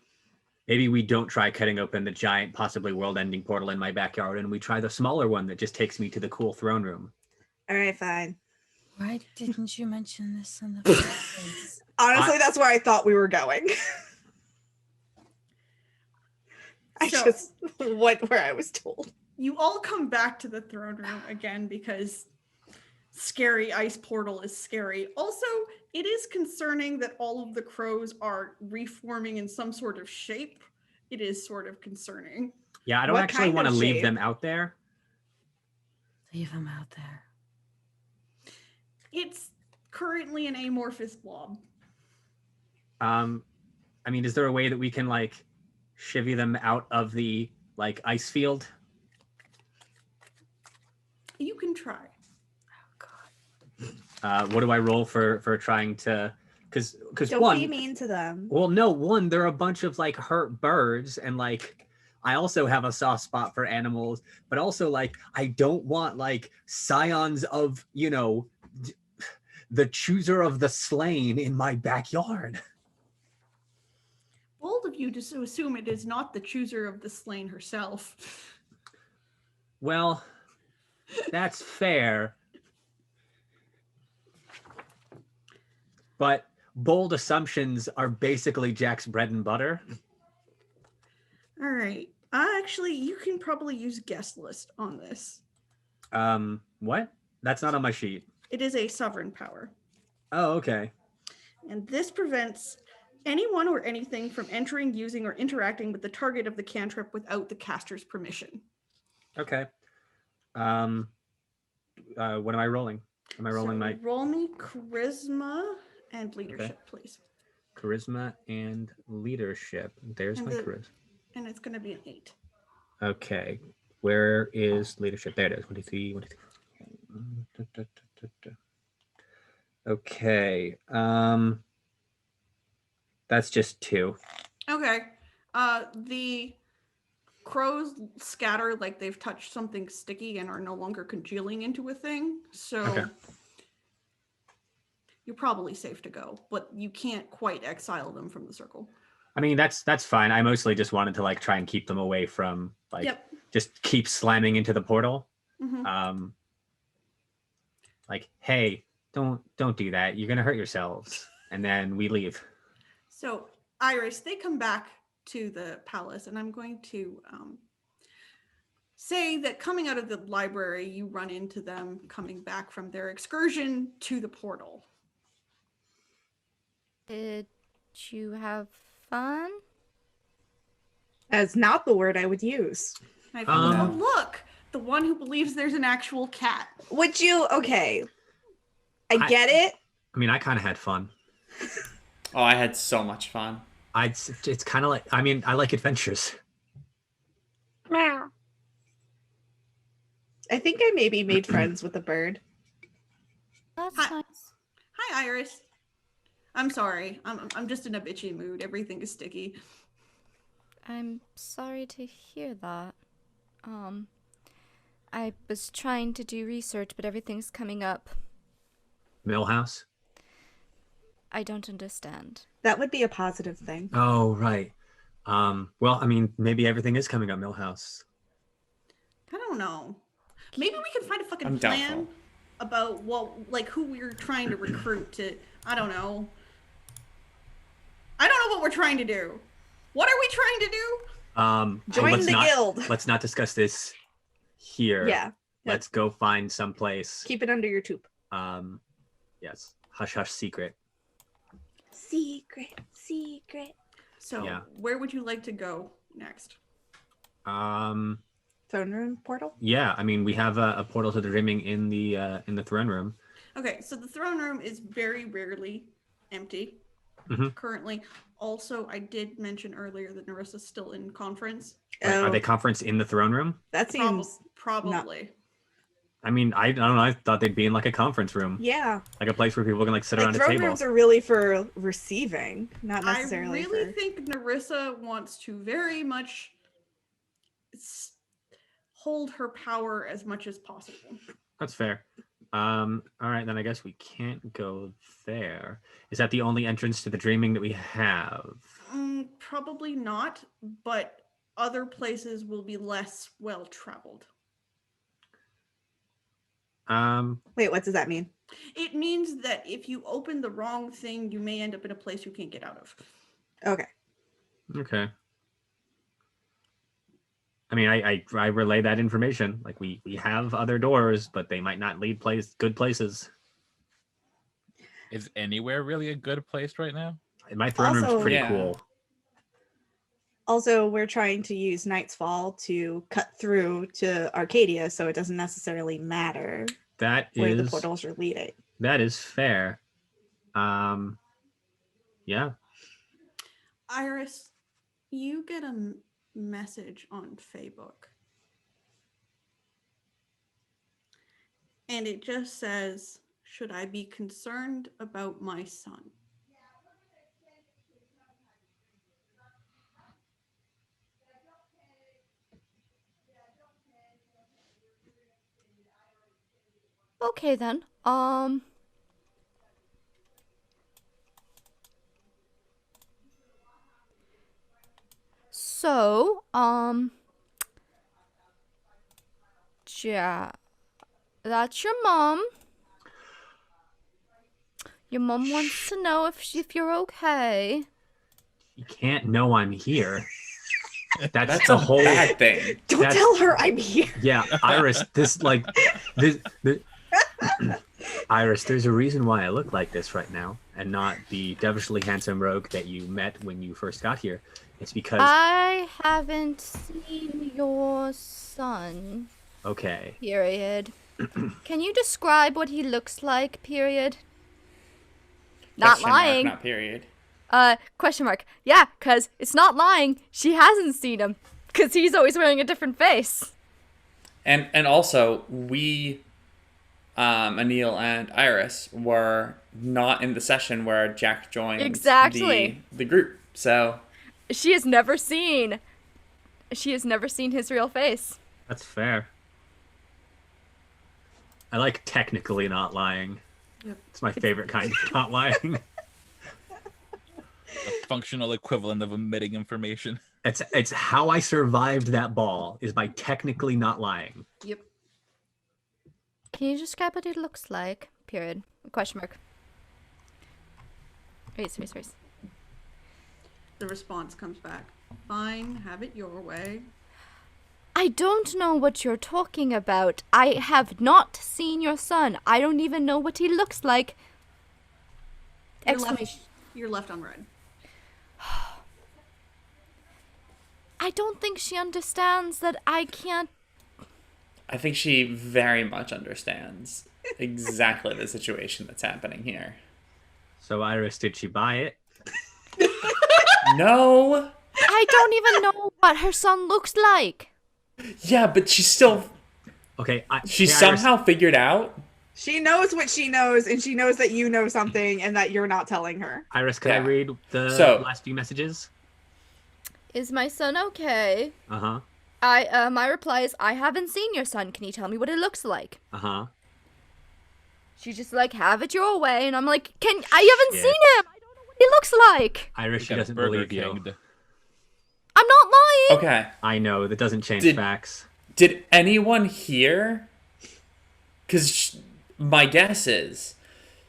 maybe we don't try cutting open the giant, possibly world-ending portal in my backyard, and we try the smaller one that just takes me to the cool throne room. All right, fine. Why didn't you mention this in the first place? Honestly, that's where I thought we were going. I So- just went where I was told. You all come back to the throne room again because scary ice portal is scary. Also, it is concerning that all of the crows are reforming in some sort of shape. It is sort of concerning. Yeah, I don't What actually kind want to of leave shape? them out there. Leave him out there. It's currently an amorphous blob. I mean, is there a way that we can like chivvy them out of the like ice field? You can try. What do I roll for trying to? Because Don't one, be mean to them. well, no, one, there are a bunch of like hurt birds, and like I also have a soft spot for animals, but also like I don't want like scions of the chooser of the slain in my backyard. Bold of you to assume it is not the chooser of the slain herself. Well, that's fair. But bold assumptions are basically Jack's bread and butter. All right. Actually, you can probably use guest list on this. What? That's not on my sheet. It is a sovereign power. Oh, okay. And this prevents anyone or anything from entering, using, or interacting with the target of the cantrip without the caster's permission. Okay. What am I rolling? Am I rolling my roll me charisma and leadership, please. charisma and leadership? There's And my the- charisma. And it's going to be an 8. Okay. Where is leadership? There it is. 1, 2, 3, 1, 2, 3. Okay. That's just 2. Okay. The crows scatter like they've touched something sticky and are no longer congealing into a thing. So Okay. you're probably safe to go, but you can't quite exile them from the circle. I mean, that's fine. I mostly just wanted to like try and keep them away from like just keep slamming into the portal. Mhm. Like, hey, don't do that. You're gonna hurt yourselves. And then we leave. So Iris, they come back to the palace, and I'm going to say that coming out of the library, you run into them coming back from their excursion to the portal. Did you have fun? That's not the word I would use. I found oh, look, the one who believes there's an actual cat. Would you? Okay. I get it. I mean, I kind of had fun. Oh, I had so much fun. It's kind of like, I mean, I like adventures. Meow. I think I maybe made friends with a bird. That's Hi. nice. Hi, Iris. I'm sorry. I'm just in a bitchy mood. Everything is sticky. I'm sorry to hear that. I was trying to do research, but everything's coming up. Millhouse? I don't understand. That would be a positive thing. Oh, right. Well, I mean, maybe everything is coming up Millhouse. I don't know. Maybe we can find a fucking I'm plan doubtful. about like who we're trying to recruit to. I don't know. I don't know what we're trying to do. What are we trying to do? Join let's the not, guild. Let's not discuss this here. Yeah. Let's go find someplace. Keep it under your tube. Yes. Hush hush secret. Secret. So, Yeah. where would you like to go next? Throne room portal? Yeah, I mean, we have a portal to the dreaming in the throne room. Okay, so the throne room is very rarely empty currently. Also, I did mention earlier that Narissa's still in conference. Right, Oh, are they conference in the throne room? that seems. Probably. I mean, I don't know. I thought they'd be in like a conference room, Yeah. like a place where people can like sit Like around a throne table. rooms are really for receiving, not I necessarily really for. think Narissa wants to very much hold her power as much as possible. That's fair. All right, then I guess we can't go there. Is that the only entrance to the dreaming that we have? Probably not, but other places will be less well traveled. Wait, what does that mean? It means that if you open the wrong thing, you may end up in a place you can't get out of. Okay. Okay. I mean, I relay that information. Like we have other doors, but they might not lead good places. Is anywhere really a good place right now? My throne room's Also- pretty Yeah. cool. Also, we're trying to use Night's Fall to cut through to Arcadia, so it doesn't necessarily matter That where the is portals are leading. that is fair. Yeah. Iris, you get a message on Facebook. And it just says, should I be concerned about my son? Okay then. So, yeah, that's your mom. Your mom wants to know if you're okay. You can't know I'm here. That's the a whole bad thing. Don't That's- tell her I'm here. Yeah, Iris, this Iris, there's a reason why I look like this right now and not the devilishly handsome rogue that you met when you first got here. It's because I haven't seen your son. okay. Period. Can you describe what he looks like? Period. Not Question mark, lying. not period. Question mark. Yeah, cause it's not lying. She hasn't seen him, cause he's always wearing a different face. And also, we, Anil and Iris, were not in the session where Jack joined Exactly. the group. So She has never seen his real face. That's fair. I like technically not lying. Yep. It's my favorite kind of not lying. The functional equivalent of omitting information. It's how I survived that ball is by technically not lying. Yep. Can you describe what it looks like? Period. Question mark. Wait. The response comes back. Fine, have it your way. I don't know what you're talking about. I have not seen your son. I don't even know what he looks like. You're left, Exclamation. you're left unread. I don't think she understands that I can't. I think she very much understands exactly the situation that's happening here. So Iris, did she buy it? No. I don't even know what her son looks like. Yeah, but she's still. Okay, She hey, Iris, somehow figured out. She knows what she knows, and she knows that you know something and that you're not telling her. Iris, can I Yeah. read the So- last few messages? Is my son okay? Uh-huh. My reply is, I haven't seen your son. Can you tell me what it looks like? Uh-huh. She's just like, have it your way. And I'm like, I haven't Yeah. seen him. I don't know what he looks like. Iris, We she got doesn't Burger believe you. King'd. I'm not lying. Okay. I know, that doesn't change Did- facts. Did anyone hear? Because my guess is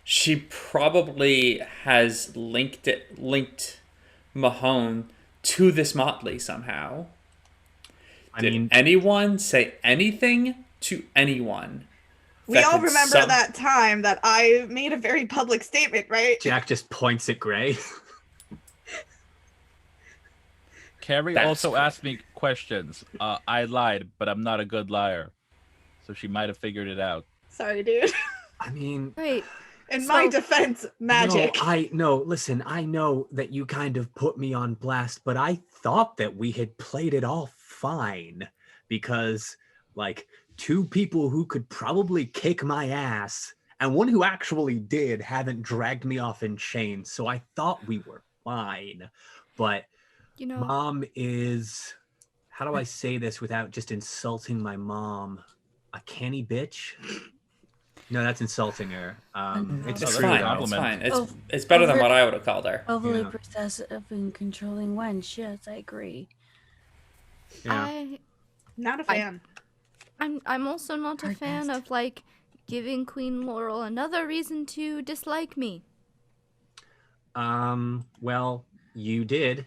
she probably has linked Mahone to this motley somehow. I Did mean, anyone say anything to anyone? We that all could remember that time that I made a very public statement, right? Jack just points at Gray. Carrie That's also correct. asked me questions. I lied, but I'm not a good liar. So she might have figured it out. Sorry, dude. I mean, Wait, In my So- defense, magic. listen, I know that you kind of put me on blast, but I thought that we had played it all fine because like two people who could probably kick my ass and one who actually did haven't dragged me off in chains. So I thought we were fine. But you know, mom is, how do I say this without just insulting my mom? A canny bitch? No, that's insulting her. It's It's true, fine. though. It's compliment. fine. It's Oh, it's better than over- what I would have called her. Overly Yeah. possessive and controlling wench. Yes, I agree. Yeah. Not a fan. I'm also not a Hard fan nest. of like giving Queen Laurel another reason to dislike me. Well, you did.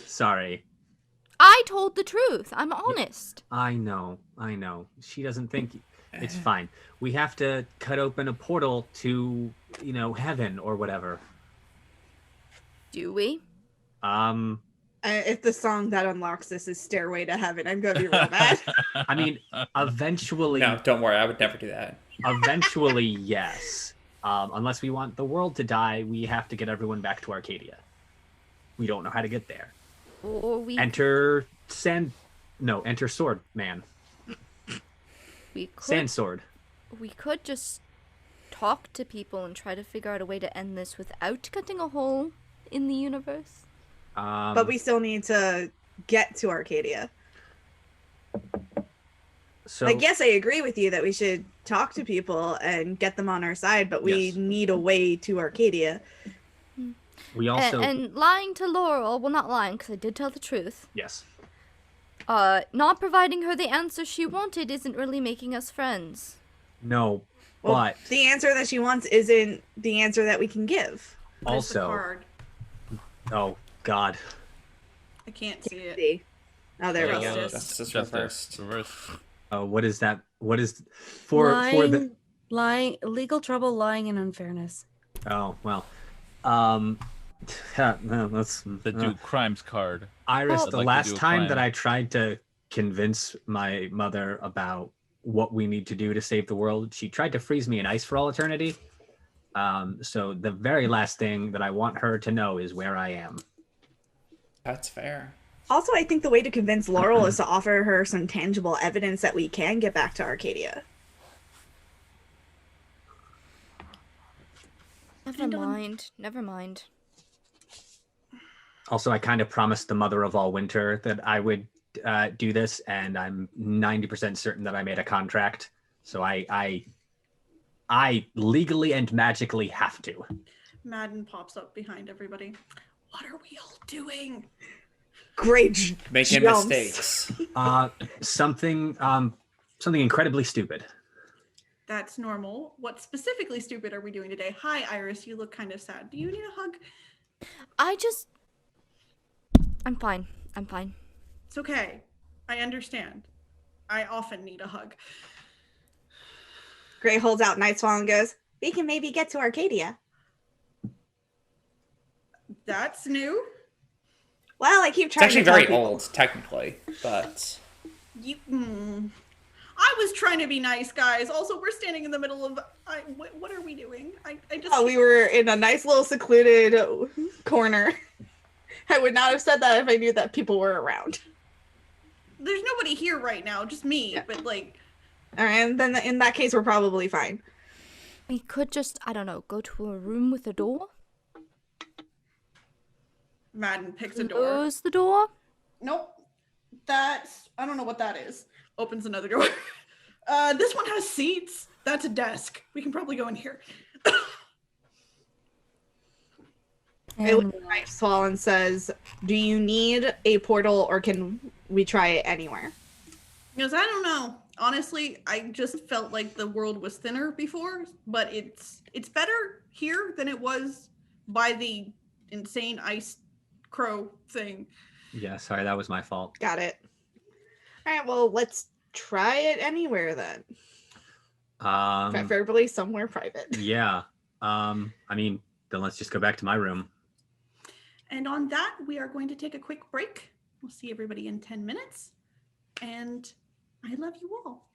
Sorry. I told the truth. I'm honest. I know. She doesn't think it's fine. We have to cut open a portal to, heaven or whatever. Do we? If the song that unlocks this is Stairway to Heaven, I'm gonna be real mad. I mean, eventually, No, don't worry. I would never do that. eventually, yes. Unless we want the world to die, we have to get everyone back to Arcadia. We don't know how to get there. Or we Enter Sword Man. we could Sand Sword. we could just talk to people and try to figure out a way to end this without cutting a hole in the universe. But we still need to get to Arcadia. So I guess I agree with you that we should talk to people and get them on our side, but we Yes. need a way to Arcadia. we also And lying to Laurel, well, not lying, because I did tell the truth. yes. Not providing her the answer she wanted isn't really making us friends. No, Well, but the answer that she wants isn't the answer that we can give. Where's the also card? oh god. I can't see it. See? Oh, there we go. Justice. Justice Justice reversed. reverse. What is that? What is for the lying, legal trouble, lying, and unfairness. Oh, well. Yeah, no, that's The do crimes card. Iris, Oh. the I'd like to last do a time that crime. I tried to convince my mother about what we need to do to save the world, she tried to freeze me in ice for all eternity. So the very last thing that I want her to know is where I am. That's fair. Also, I think the way to convince Laurel is to offer her some tangible evidence that we can get back to Arcadia. Never mind. Also, I kind of promised the mother of all winter that I would do this, and I'm 90% certain that I made a contract. So I legally and magically have to. Madden pops up behind everybody. What are we all doing? Great Making jumps. mistakes. Something incredibly stupid. That's normal. What specifically stupid are we doing today? Hi, Iris. You look kind of sad. Do you need a hug? I'm fine. It's okay. I understand. I often need a hug. Gray holds out Nightswall and goes, "We can maybe get to Arcadia." That's new. Well, I keep It's trying actually to tell very people. old, technically, but I was trying to be nice, guys. Also, we're standing in the middle of. What are we doing? I just. Oh, we were in a nice little secluded corner. I would not have said that if I knew that people were around. There's nobody here right now, just me. Yeah. But like, All right, and then in that case, we're probably fine. We could just, I don't know, go to a room with a door. Madden picks a door. Close the door. Nope. That's. I don't know what that is. Opens another door. This one has seats. That's a desk. We can probably go in here. I look at Nightswall and says, "Do you need a portal, or can we try it anywhere?" Because I don't know. Honestly, I just felt like the world was thinner before, but it's better here than it was by the insane ice crow thing. Yeah, sorry, that was my fault. Got it. All right, well, let's try it anywhere then. Preferably somewhere private. Yeah. I mean, then let's just go back to my room. And on that, we are going to take a quick break. We'll see everybody in 10 minutes. And I love you all.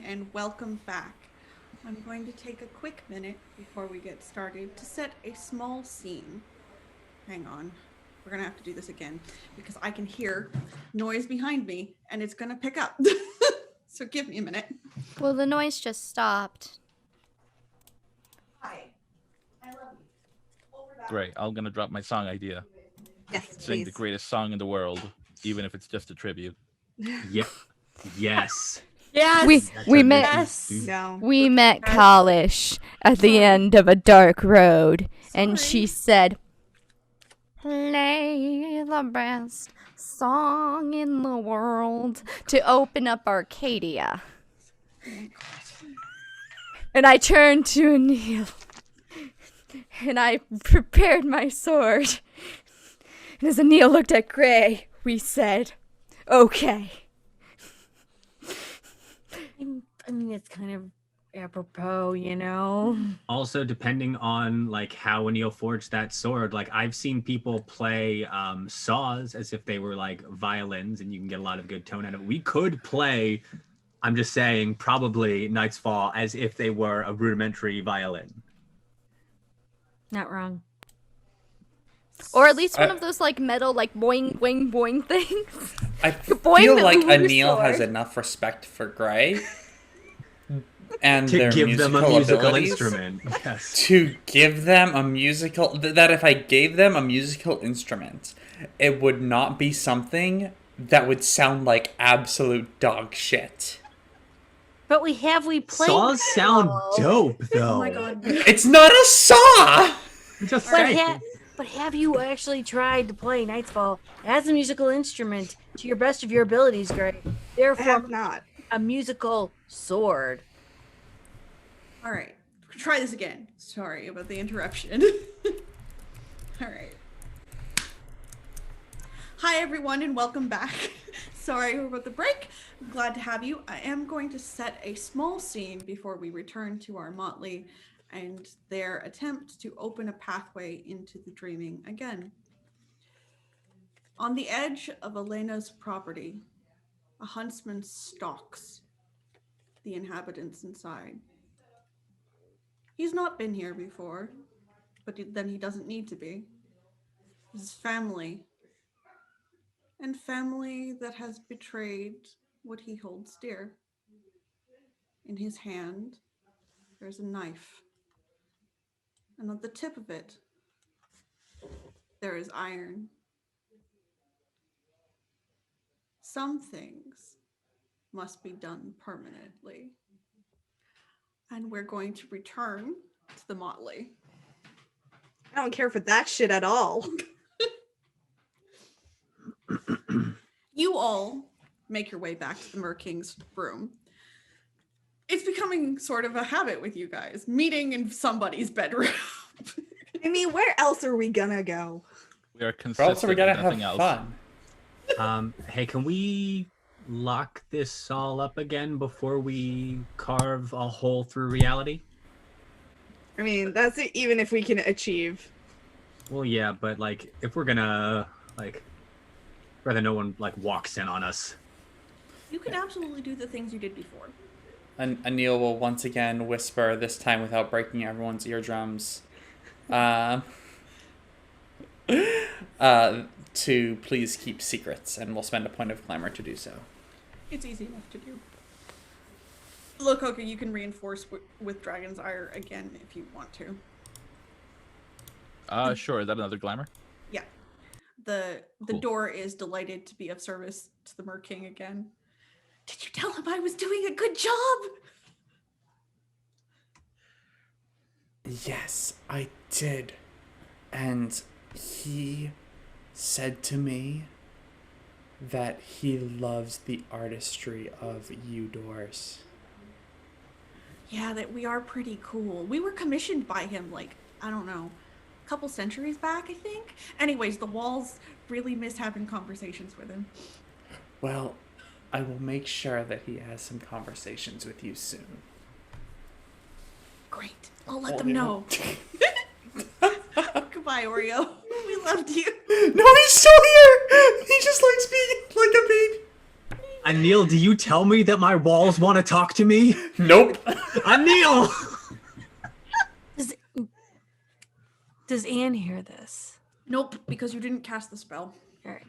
and welcome back. I'm going to take a quick minute before we get started to set a small scene. Hang on. We're going to have to do this again because I can hear noise behind me and it's going to pick up. So give me a minute. Well, the noise just stopped. Hi. I love you. Over that. Great. I'm gonna drop my song idea. Yes, Sing please. the greatest song in the world, even if it's just a tribute. Yeah. Yes. Yes. We met Yes. No. we met Kalish at the end of a dark road, and Sorry. she said, "Play the best song in the world" to open up Arcadia. And I turned to Anil, and I prepared my sword. And as Anil looked at Gray, we said, "Okay." I mean, it's kind of apropos, you know? Also, depending on like how Anil forged that sword, like I've seen people play saws as if they were like violins, and you can get a lot of good tone out of it. We could play, I'm just saying, probably Night's Fall as if they were a rudimentary violin. Not wrong. Or at least one of those like metal like boing boing boing things. I Boing feel the like loser Anil has sword. enough respect for Gray and To their give them a musical musical abilities instrument. Yes. to give them a musical that if I gave them a musical instrument, it would not be something that would sound like absolute dog shit. But we played. Saws sound dope, though. Oh my god. It's not a saw. Just But, saying. have you actually tried to play Nightfall as a musical instrument to your best of your abilities, Gray? I Therefore, have not. a musical sword. All right. Try this again. Sorry about the interruption. All right. Hi, everyone, and welcome back. Sorry about the break. I'm glad to have you. I am going to set a small scene before we return to our motley and their attempt to open a pathway into the dreaming again. On the edge of Elena's property, a huntsman stalks the inhabitants inside. He's not been here before, but then he doesn't need to be. His family, and family that has betrayed what he holds dear. In his hand, there's a knife, and at the tip of it, there is iron. Some things must be done permanently. And we're going to return to the motley. I don't care for that shit at all. You all make your way back to the Merking's room. It's becoming sort of a habit with you guys, meeting in somebody's bedroom. I mean, where else are we gonna go? We are Or consistent. else are we gonna with have nothing else. fun? Hey, can we lock this all up again before we carve a hole through reality? I mean, that's it, even if we can achieve. Well, yeah, but like, if we're gonna like, rather no one like walks in on us. You can absolutely do the things you did before. And Anil will once again whisper, this time without breaking everyone's eardrums, to please keep secrets, and we'll spend a point of clamor to do so. It's easy enough to do. Look, okay, you can reinforce with Dragon's Ire again if you want to. Sure. Is that another glamour? Yeah. The Cool. door is delighted to be of service to the Merking again. Did you tell him I was doing a good job? Yes, I did. And he said to me that he loves the artistry of Eudor's. Yeah, that we are pretty cool. We were commissioned by him, like, I don't know, a couple centuries back, I think. Anyways, the walls really miss having conversations with him. Well, I will make sure that he has some conversations with you soon. Great. I'll let Oh, them yeah. know. Goodbye, Oreo. We loved you. No, he's still here! He just likes being like a baby. Anil, do you tell me that my walls want to talk to me? Nope. Anil! Does Anne hear this? Nope, because you didn't cast the spell. All right.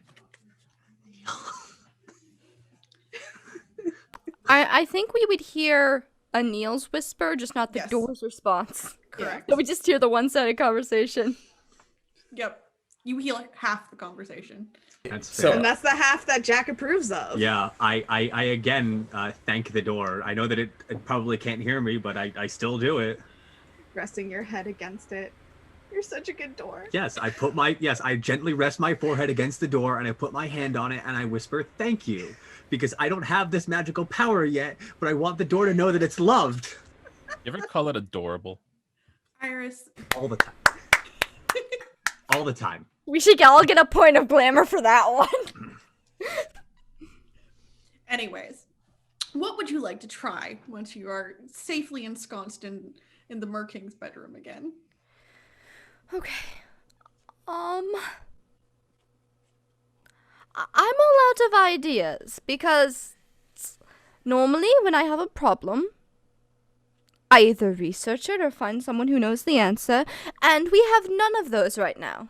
I think we would hear Anil's whisper, just not the Yes. door's response. Correct. So we just hear the one-sided conversation. Yep. You heal half the conversation. That's So- fair. And that's the half that Jack approves of. Yeah, I again thank the door. I know that it probably can't hear me, but I still do it. Resting your head against it. You're such a good door. Yes, I gently rest my forehead against the door and I put my hand on it and I whisper thank you. Because I don't have this magical power yet, but I want the door to know that it's loved. You ever call it adorable? Iris. All the time. All the time. We should all get a point of glamour for that one. Anyways, what would you like to try once you are safely ensconced in the Merking's bedroom again? Okay. I'm all out of ideas because normally when I have a problem, I either research it or find someone who knows the answer, and we have none of those right now.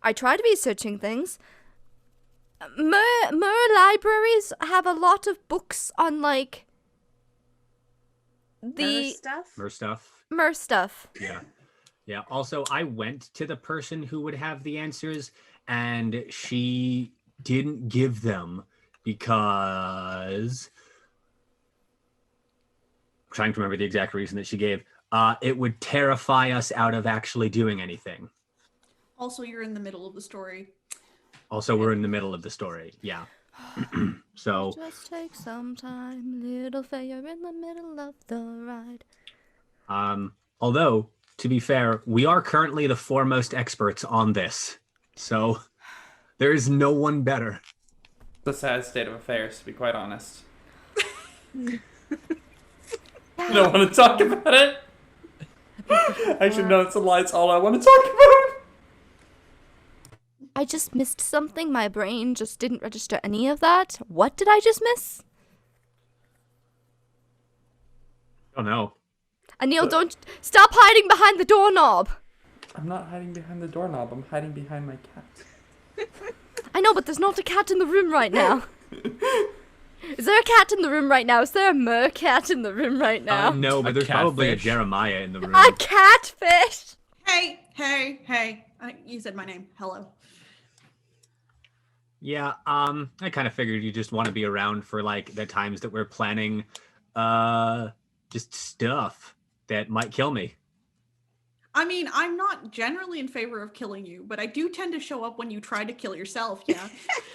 I tried researching things. Mer libraries have a lot of books on, like, the stuff. Mer stuff. Mer stuff. Yeah. Yeah. Also, I went to the person who would have the answers and she didn't give them because I'm trying to remember the exact reason that she gave. It would terrify us out of actually doing anything. Also, you're in the middle of the story. Also, we're in the middle of the story. Yeah. So Just take some time, little fair in the middle of the ride. although to be fair, we are currently the foremost experts on this. So there is no one better. The sad state of affairs, to be quite honest. I don't want to talk about it. Actually, no, it's a lie. It's all I want to talk about. I just missed something. My brain just didn't register any of that. What did I just miss? Oh no. Anil, don't stop hiding behind the doorknob. I'm not hiding behind the doorknob. I'm hiding behind my cat. I know, but there's not a cat in the room right now. Is there a cat in the room right now? Is there a mercat in the room right now? No, but A there's probably a catfish. Jeremiah in the room. A catfish! Hey, hey, hey. You said my name. Hello. Yeah, I kind of figured you just want to be around for like the times that we're planning just stuff that might kill me. I mean, I'm not generally in favor of killing you, but I do tend to show up when you try to kill yourself, yeah.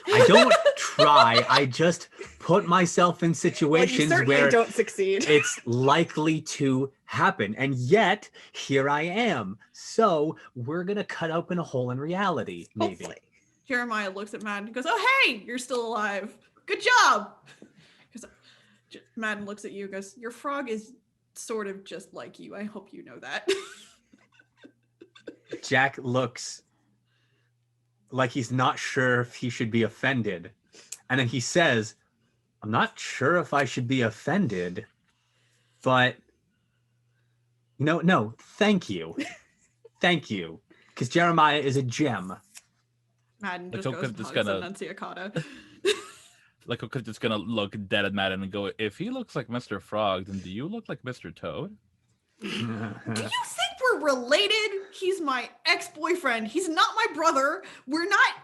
I don't try, I just put myself in Well, you situations certainly where don't succeed. it's likely to happen. And yet, here I am. So we're going to cut open a hole in reality, maybe. Hopefully. Jeremiah looks at Madden and goes, "Oh, hey, you're still alive. Good job." Because Madden looks at you and goes, "Your frog is sort of just like you. I hope you know that." Jack looks like he's not sure if he should be offended. And then he says, "I'm not sure if I should be offended, but no, thank you. Thank you. Because Jeremiah is a gem." Madden Like, just Coca goes, just "Honest gonna- enunciacata." Like, I'm just gonna look dead at Madden and go, if he looks like Mr. Frog, then do you look like Mr. Toad? Do you think we're related? He's my ex-boyfriend. He's not my brother. We're not.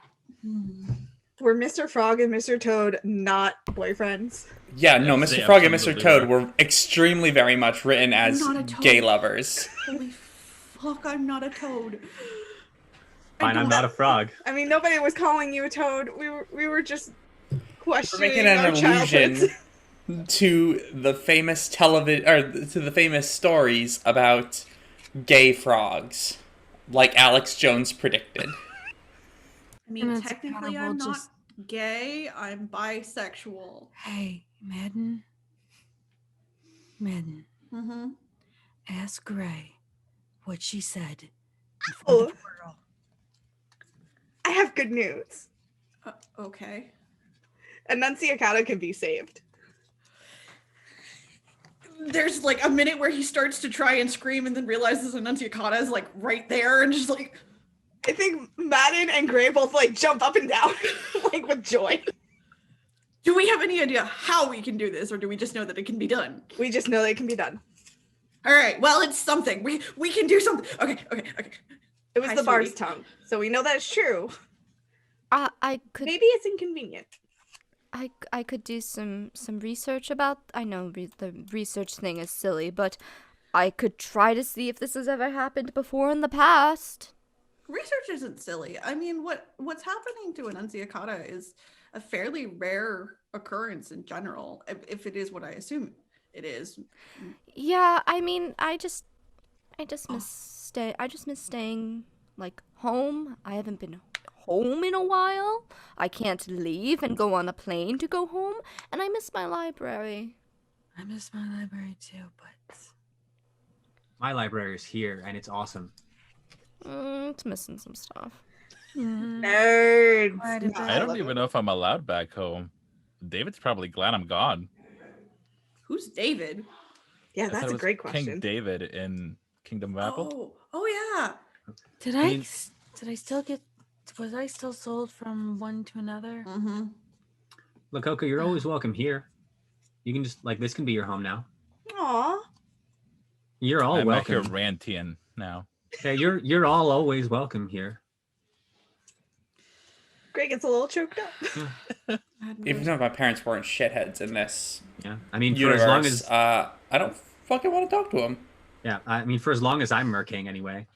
Were Mr. Frog and Mr. Toad not boyfriends? Yeah, no, Yes, Mr. they Frog and Mr. absolutely Toad were. were extremely very much written as not a toad. gay lovers. Holy fuck, I'm not a toad. Fine, I'm not a frog. I mean, nobody was calling you a toad. We were just We're questioning making an our allusion childhoods. to the famous television, or to the famous stories about gay frogs, like Alex Jones predicted. I mean, And it's technically, accountable I'm not just- gay. I'm bisexual. Hey, Madden. Madden, Mm-hmm. ask Gray what she said. before Oh. the portal. I have good news. Okay. Annunciacata can be saved. There's like a minute where he starts to try and scream and then realizes Annunciacata is like right there and just like. I think Madden and Gray both like jump up and down like with joy. Do we have any idea how we can do this, or do we just know that it can be done? We just know that it can be done. All right. Well, it's something. We can do something. Okay. It was Hi, the bar's sweetie. tongue, so we know that's true. I could Maybe it's inconvenient. I could do some research about. I know the research thing is silly, but I could try to see if this has ever happened before in the past. Research isn't silly. I mean, what's happening to Annunciacata is a fairly rare occurrence in general, if it is what I assume it is. Yeah, I mean, I just miss staying like home. I haven't been home in a while. I can't leave and go on a plane to go home, and I miss my library. I miss my library too, but My library is here, and it's awesome. It's missing some stuff. Nerds. Quite a bit. I don't even know if I'm allowed back home. David's probably glad I'm gone. Who's David? Yeah, I thought that's it a was great King question. David in Kingdom of Apple. Oh yeah. Did I mean- I still get? Was I still sold from one to another? Mm-hmm. Lakota, you're always welcome here. You can just like this can be your home now. Aw. You're all I'm back here welcome. rantian now. Yeah, you're all always welcome here. Greg gets a little choked up. Even though my parents weren't shitheads in this Yeah, I mean, for universe, as long as I don't fucking want to talk to them. yeah, I mean, for as long as I'm murking anyway.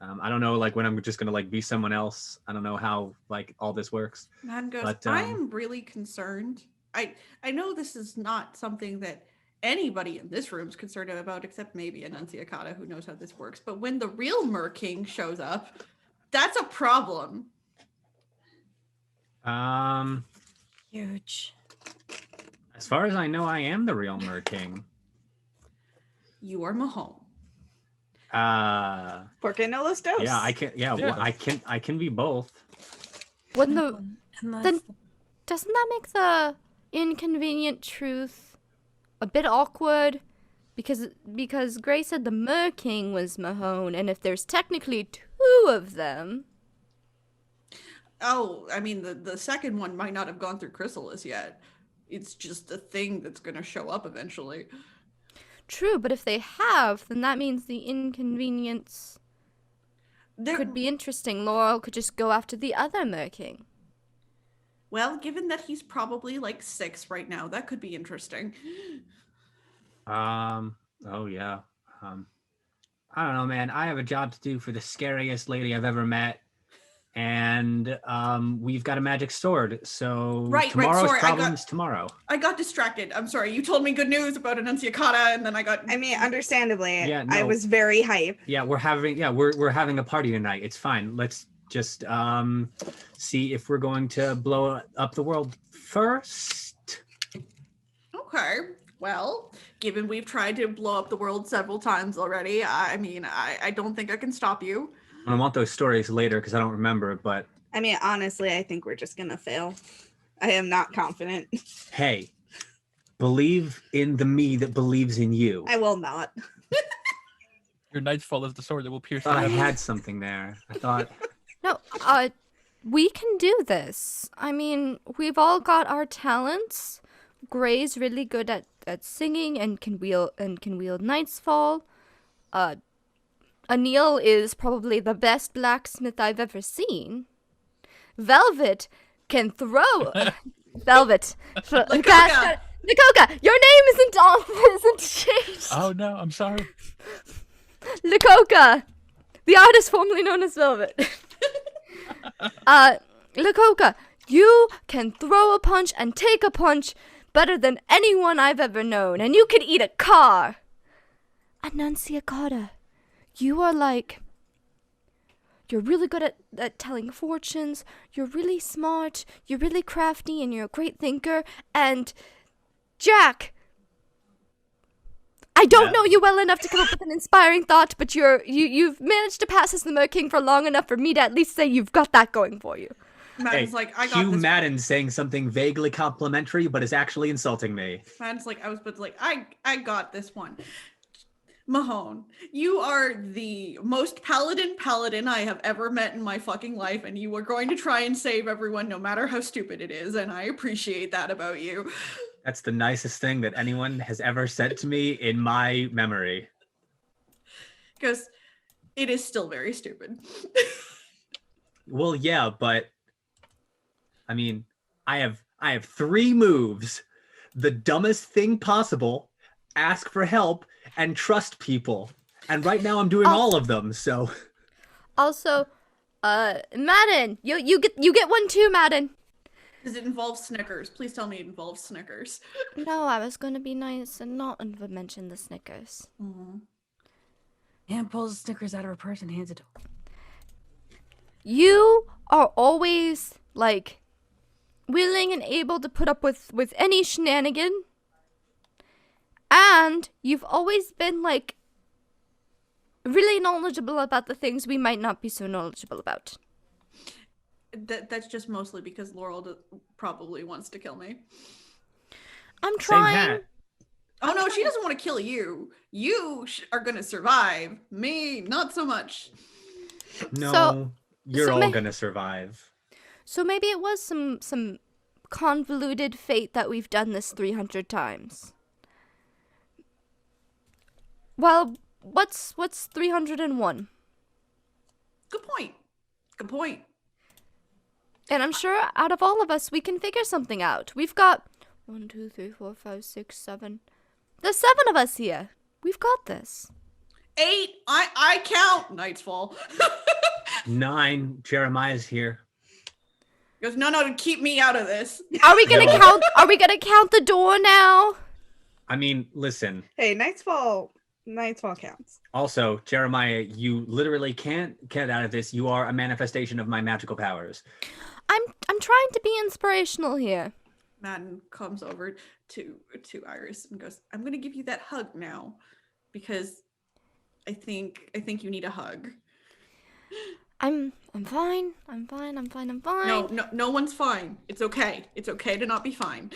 I don't know, like when I'm just gonna like be someone else. I don't know how like all this works. Man goes, But, I am really concerned. I know this is not something that anybody in this room is concerned about, except maybe Annunciacata, who knows how this works. But when the real Merking shows up, that's a problem. Huge. As far as I know, I am the real Merking. You are Mahone. Porque no los dos. Yeah, I can. Yeah, Yeah. well, I can be both. When the Unless then doesn't that make the inconvenient truth a bit awkward? Because Gray said the Merking was Mahone, and if there's technically two of them, Oh, I mean, the second one might not have gone through Chrysalis yet. It's just a thing that's going to show up eventually. true. But if they have, then that means the inconvenience There, could be interesting. Laurel could just go after the other Merking. well, given that he's probably like 6 right now, that could be interesting. Oh yeah. I don't know, man. I have a job to do for the scariest lady I've ever met, and we've got a magic sword. So Right, tomorrow's sorry, problems tomorrow. I got distracted. I'm sorry. You told me good news about Annunciacata, and then I got. I mean, understandably, Yeah, I no. was very hype. Yeah, we're having a party tonight. It's fine. Let's just see if we're going to blow up the world first. Okay. Well, given we've tried to blow up the world several times already, I mean, I don't think I can stop you. I want those stories later because I don't remember. But I mean, honestly, I think we're just gonna fail. I am not confident. hey, believe in the me that believes in you. I will not. Your nightfall is the sword that will pierce I thought I your had something there. I thought. No, we can do this. I mean, we've all got our talents. Gray's really good at singing and can wield Night's Fall. Anil is probably the best blacksmith I've ever seen. Velvet can throw. Velvet. Lakota. Lakota, your name isn't changed. Oh no, I'm sorry. Lakota, the artist formerly known as Velvet. Lakota, you can throw a punch and take a punch better than anyone I've ever known, and you could eat a car. Annunciacata, you are like... You're really good at telling fortunes, you're really smart, you're really crafty, and you're a great thinker, and... Jack! I don't know you well enough to come up with an inspiring thought, but you've managed to pass as the Mer King for long enough for me to at least say you've got that going for you. Madden's Hey, like, I got Hugh this. Madden saying something vaguely complimentary, but is actually insulting me. Madden's like, I got this one. Mahone, you are the most paladin I have ever met in my fucking life, and you are going to try and save everyone no matter how stupid it is, and I appreciate that about you. That's the nicest thing that anyone has ever said to me in my memory. Because it is still very stupid. Well, yeah, but I mean, I have 3 moves. The dumbest thing possible, ask for help, and trust people. And right now I'm doing all of them, so Also, Madden, you get one too, Madden. Does it involve Snickers? Please tell me it involves Snickers. No, I was gonna be nice and not mention the Snickers. Anne pulls Snickers out of her purse and hands it to her. You are always like willing and able to put up with any shenanigan, and you've always been like really knowledgeable about the things we might not be so knowledgeable about. That's just mostly because Laurel probably wants to kill me. I'm same trying. hat. Oh no, she doesn't want to kill you. You are gonna survive. Me, not so much. No, you're so all may- gonna survive. So maybe it was some convoluted fate that we've done this 300 times. Well, what's 301? Good point. Good point. And I'm sure out of all of us, we can figure something out. We've got 1, 2, 3, 4, 5, 6, 7. There's 7 of us here. We've got this. 8. I count. Nightfall. 9, Jeremiah's here. He goes, no, keep me out of this. Are we gonna No. count? Are we gonna count the door now? I mean, listen. Hey, Nightfall counts. Also, Jeremiah, you literally can't get out of this. You are a manifestation of my magical powers. I'm trying to be inspirational here. Madden comes over to Iris and goes, I'm gonna give you that hug now, because I think you need a hug. I'm fine. I'm fine. No one's fine. It's okay. It's okay to not be fine.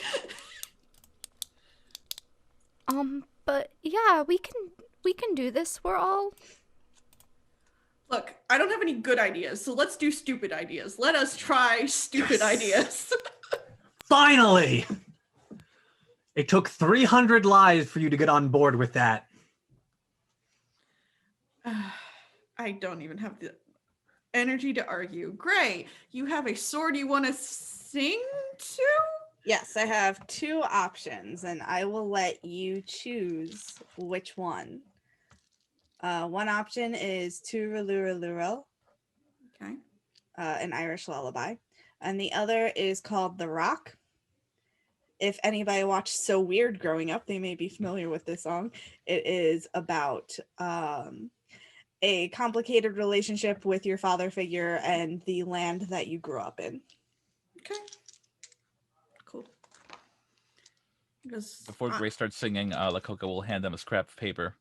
But yeah, we can do this. We're all. Look, I don't have any good ideas, so let's do stupid ideas. Let us try stupid ideas. Finally! It took 300 lives for you to get on board with that. I don't even have the energy to argue. Gray, you have a sword you want to sing to? Yes, I have 2 options, and I will let you choose which one. One option is Turaluraluro, Okay. an Irish lullaby, and the other is called The Rock. If anybody watched So Weird growing up, they may be familiar with this song. It is about a complicated relationship with your father figure and the land that you grew up in. Okay. Cool. Before Gray starts singing, Lakoka will hand them a scrap of paper.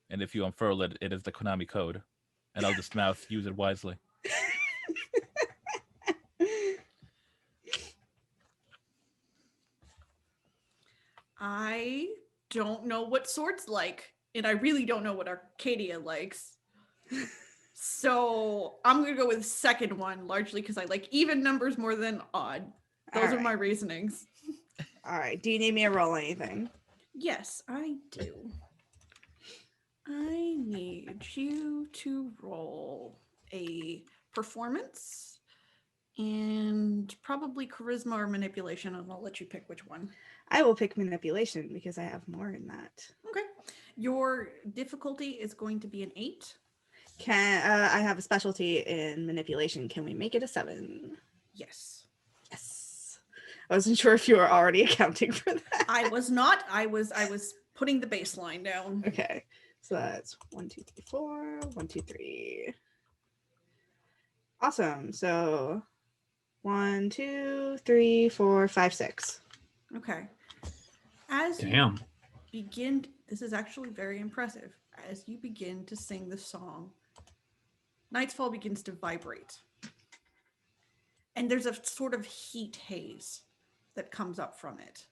And if you unfurl it, it is the Konami code. And I'll just mouth, use it wisely. I don't know what swords like, and I really don't know what Arcadia likes. So I'm gonna go with the second one, largely because I like even numbers more than odd. Those are my reasonings. All right. Do you need me to roll anything? Yes, I do. I need you to roll a performance and probably charisma or manipulation, and I'll let you pick which one. I will pick manipulation because I have more in that. Okay. Your difficulty is going to be an 8. I have a specialty in manipulation. Can we make it a 7? Yes. Yes. I wasn't sure if you were already accounting for that. I was not. I was putting the baseline down. Okay. So that's 1, 2, 3, 4. 1, 2, 3. Awesome. So 1, 2, 3, 4, 5, 6. Okay. As Damn. you begin, this is actually very impressive. As you begin to sing the song, Nightfall begins to vibrate. and there's a sort of heat haze that comes up from it.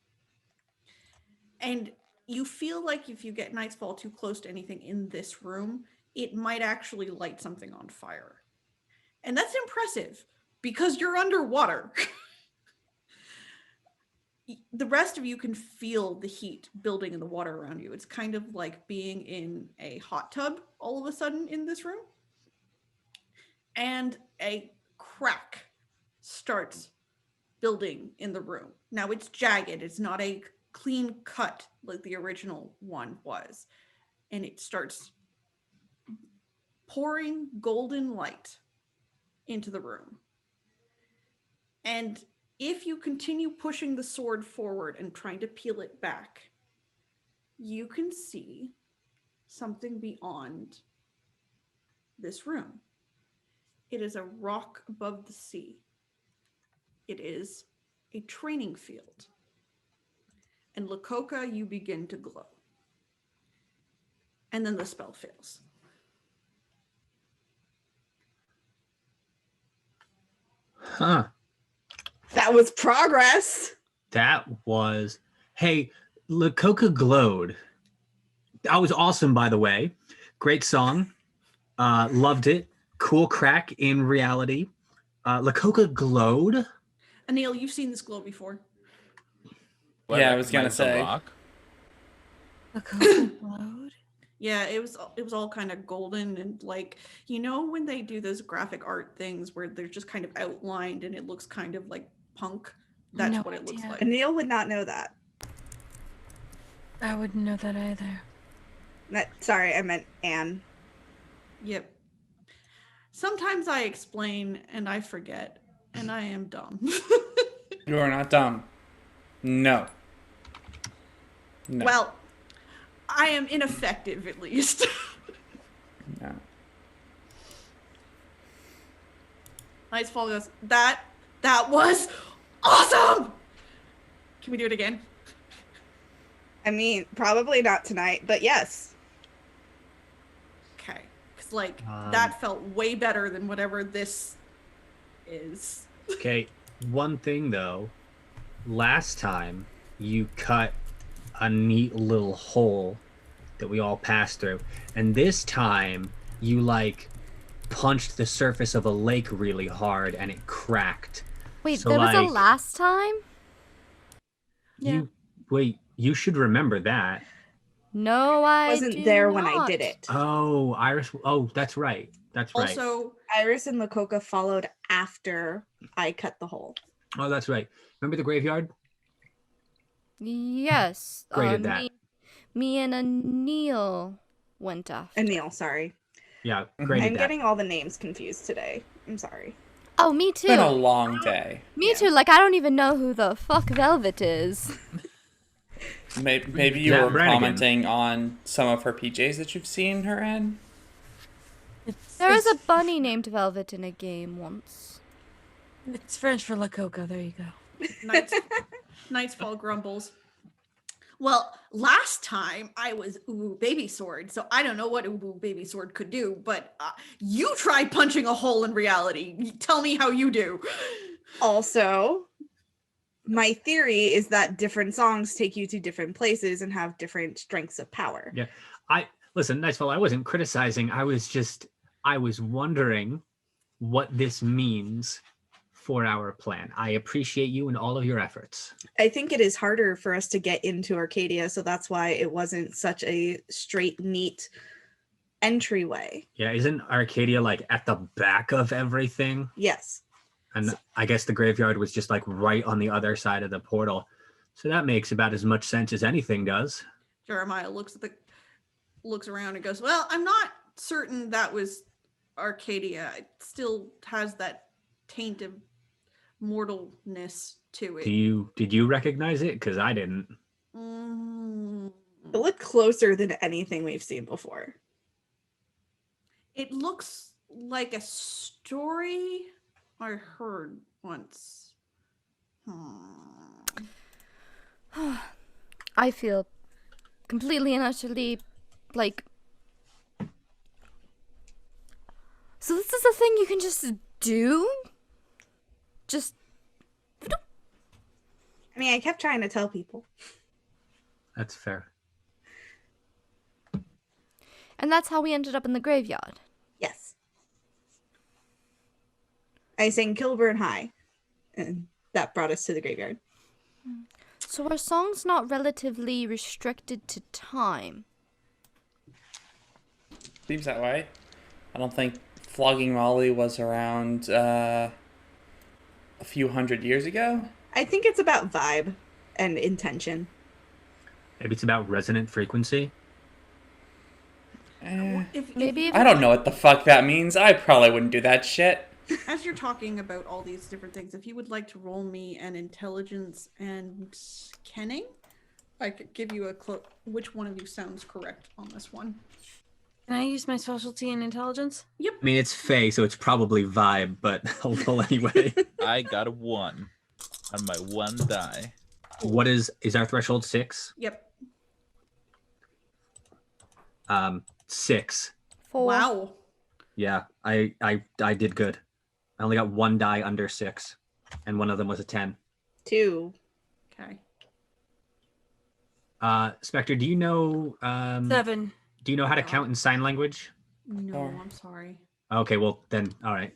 And you feel like if you get Nightfall too close to anything in this room, it might actually light something on fire. And that's impressive because you're underwater. The rest of you can feel the heat building in the water around you. It's kind of like being in a hot tub all of a sudden in this room. And a crack starts building in the room. Now it's jagged. It's not a clean cut like the original one was. And it starts pouring golden light into the room. And if you continue pushing the sword forward and trying to peel it back, you can see something beyond this room. It is a rock above the sea. It is a training field. And Lakota, you begin to glow. And then the spell fails. Huh. That was progress. That was. Hey, Lakota glowed. That was awesome, by the way. Great song. Loved it. Cool crack in reality. Lakota glowed. Anil, you've seen this glow before. Yeah, I was gonna recognize the say. rock. Lakota glowed. Yeah, it was all kind of golden and like, you know when they do those graphic art things where they're just kind of outlined and it looks kind of like punk? That's No what it looks idea. like. Anil would not know that. I wouldn't know that either. Sorry, I meant Anne. Yep. Sometimes I explain and I forget, and I am dumb. You are not dumb. No. No. Well, I am ineffective at least. No. Nightfall goes, that was awesome! Can we do it again? I mean, probably not tonight, but yes. Okay. Because, like, that felt way better than whatever this is. Okay, one thing though. Last time you cut a neat little hole that we all passed through, and this time you like punched the surface of a lake really hard and it cracked. Wait, So, there was a like, last time? You should remember that. No, I Wasn't there when I not. did it. Oh, Iris. Oh, that's right. That's right. Also, Iris and Lakota followed after I cut the hole. Oh, that's right. Remember the graveyard? Yes. Graded that. Me and Anil went off. Anil, sorry. Yeah, graded I'm that. getting all the names confused today. I'm sorry. Oh, me It's been a too. long day. Me too. Like, I don't even know who the fuck Velvet is. Maybe you Zach were Brannigan. commenting on some of her PJs that you've seen her in. There was a bunny named Velvet in a game once. It's French for Lakota. There you go. Nightfall grumbles. Well, last time I was Uwu Baby Sword, so I don't know what Uwu Baby Sword could do, but you tried punching a hole in reality. Tell me how you do. Also, my theory is that different songs take you to different places and have different strengths of power. Yeah. Listen, Nightfall, I wasn't criticizing. I was wondering what this means for our plan. I appreciate you and all of your efforts. I think it is harder for us to get into Arcadia, so that's why it wasn't such a straight, neat entryway. Yeah, isn't Arcadia like at the back of everything? Yes. And I guess the graveyard was just like right on the other side of the portal. So that makes about as much sense as anything does. Jeremiah looks around and goes, well, I'm not certain that was Arcadia. It still has that taint of mortalness to it. Did you recognize it? Because I didn't. It looked closer than anything we've seen before. It looks like a story I heard once. I feel completely and utterly like. So this is a thing you can just do? just. I mean, I kept trying to tell people. That's fair. And that's how we ended up in the graveyard. Yes. I sang Kilburn High, and that brought us to the graveyard. So are songs not relatively restricted to time? Seems that way. I don't think Flogging Molly was around a few hundred years ago. I think it's about vibe and intention. Maybe it's about resonant frequency. Maybe I don't know what the fuck that means. I probably wouldn't do that shit. As you're talking about all these different things, if you would like to roll me an intelligence and kenning, I could give you which one of you sounds correct on this one. Can I use my specialty in intelligence? I mean, it's Fae, so it's probably vibe, but I'll roll anyway. I got a 1 on my 1 die. What is our threshold? 6? Yep. 6. 4. Wow. Yeah, I did good. I only got 1 die under 6, and one of them was a 10. 2. Okay. Spectre, do you know 7. do you know how to count in sign language? No, Or- I'm sorry. Okay, well then, all right.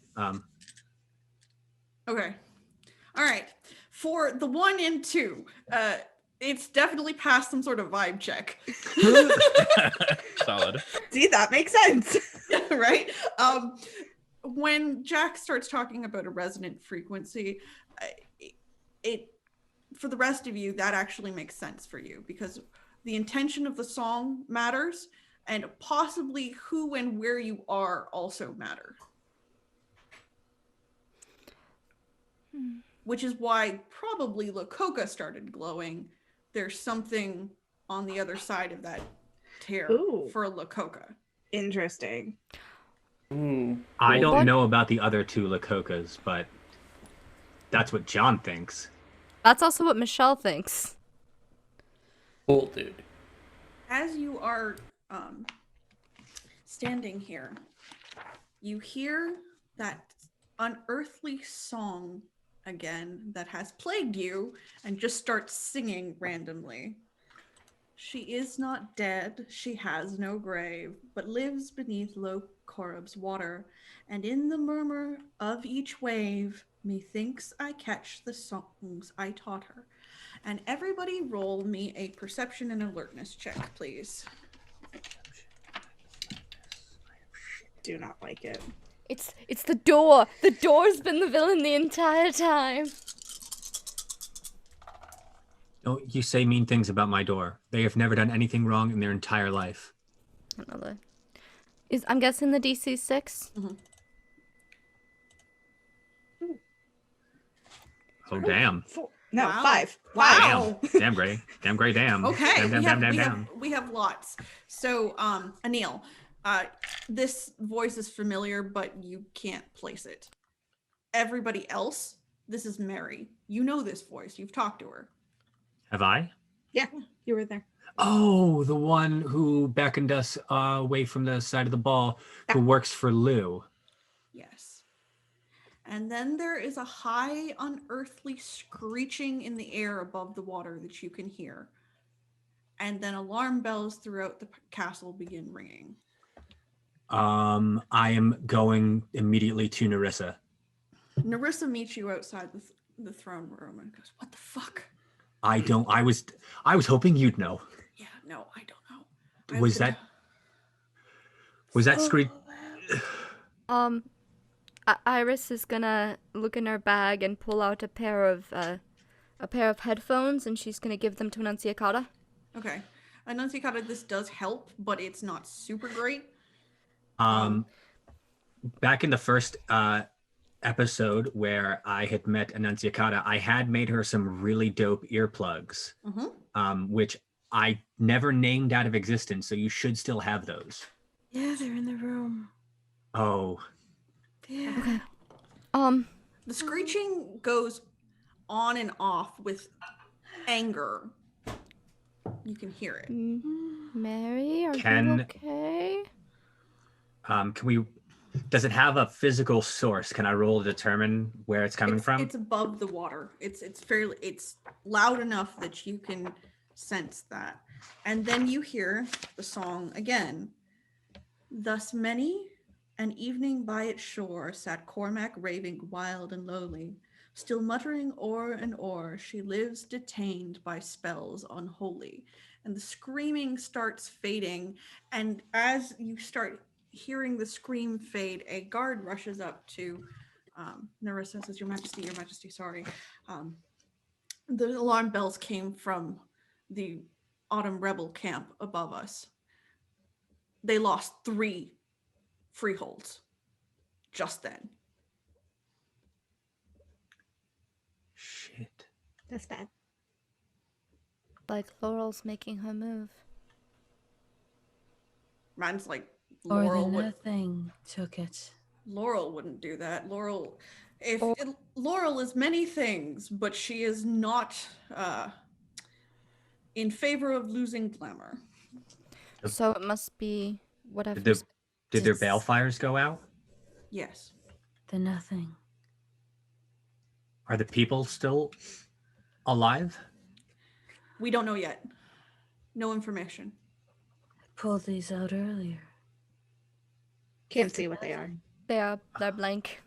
Okay. All right. For the 1 and 2, it's definitely passed some sort of vibe check. Solid. See, that makes sense. Right? When Jack starts talking about a resonant frequency, it for the rest of you, that actually makes sense for you because the intention of the song matters and possibly who and where you are also matter. Which is why probably Lococa started glowing. There's something on the other side of that tear Ooh. for Lococa. Interesting. Ooh. I don't What? know about the other 2 Lacocas, but that's what John thinks. That's also what Michelle thinks. Cool, dude. As you are standing here, you hear that unearthly song again that has plagued you and just starts singing randomly. She is not dead, she has no grave, but lives beneath low Corrib's water, and in the murmur of each wave, methinks I catch the songs I taught her. And everybody roll me a perception and alertness check, please. Do not like it. It's the door. The door's been the villain the entire time. Oh, you say mean things about my door. They have never done anything wrong in their entire life. Another. I'm guessing the DC 6. Oh damn. 4. No, Wow. 5. Wow. Damn Gray. Damn Gray, damn. Okay, Damn. we have lots. So, Anil, this voice is familiar, but you can't place it. Everybody else, this is Mary. You know this voice. You've talked to her. Have I? Yeah, you were there. Oh, the one who beckoned us away from the side of the ball, who works for Lou. Yes. And then there is a high, unearthly screeching in the air above the water that you can hear. And then alarm bells throughout the castle begin ringing. I am going immediately to Narissa. Narissa meets you outside the throne room and goes, "What the fuck?" I was hoping you'd know. Yeah, no, I don't know. Was that screech? Iris is gonna look in her bag and pull out a pair of headphones, and she's gonna give them to Annunciata. Okay. Annunciata, this does help, but it's not super great. Back in the first episode where I had met Annunciata, I had made her some really dope earplugs, which I never named out of existence, so you should still have those. Yeah, they're in the room. Oh, Yeah. Okay. The screeching goes on and off with anger. You can hear it. Mary, are Can- you okay? can we Does it have a physical source? Can I roll to determine where it's coming from? It's above the water. It's loud enough that you can sense that. And then you hear the song again. Thus many an evening by its shore sat Cormac raving wild and lowly, still muttering o'er and o'er, she lives detained by spells unholy. And the screaming starts fading, and as you start hearing the scream fade, a guard rushes up to Narissa, says, Your Majesty, sorry. The alarm bells came from the Autumn Rebel camp above us. They lost 3 freeholds just then. Shit. That's bad. Like Laurel's making her move. Man's like, Or Laurel the would, nothing took it. Laurel wouldn't do that. Laurel is many things, but she is not in favor of losing glamour. So it must be whatever. Did their balefires go out? Yes. The nothing. Are the people still alive? We don't know yet. No information. I pulled these out earlier. Can't see what they are. They're blank.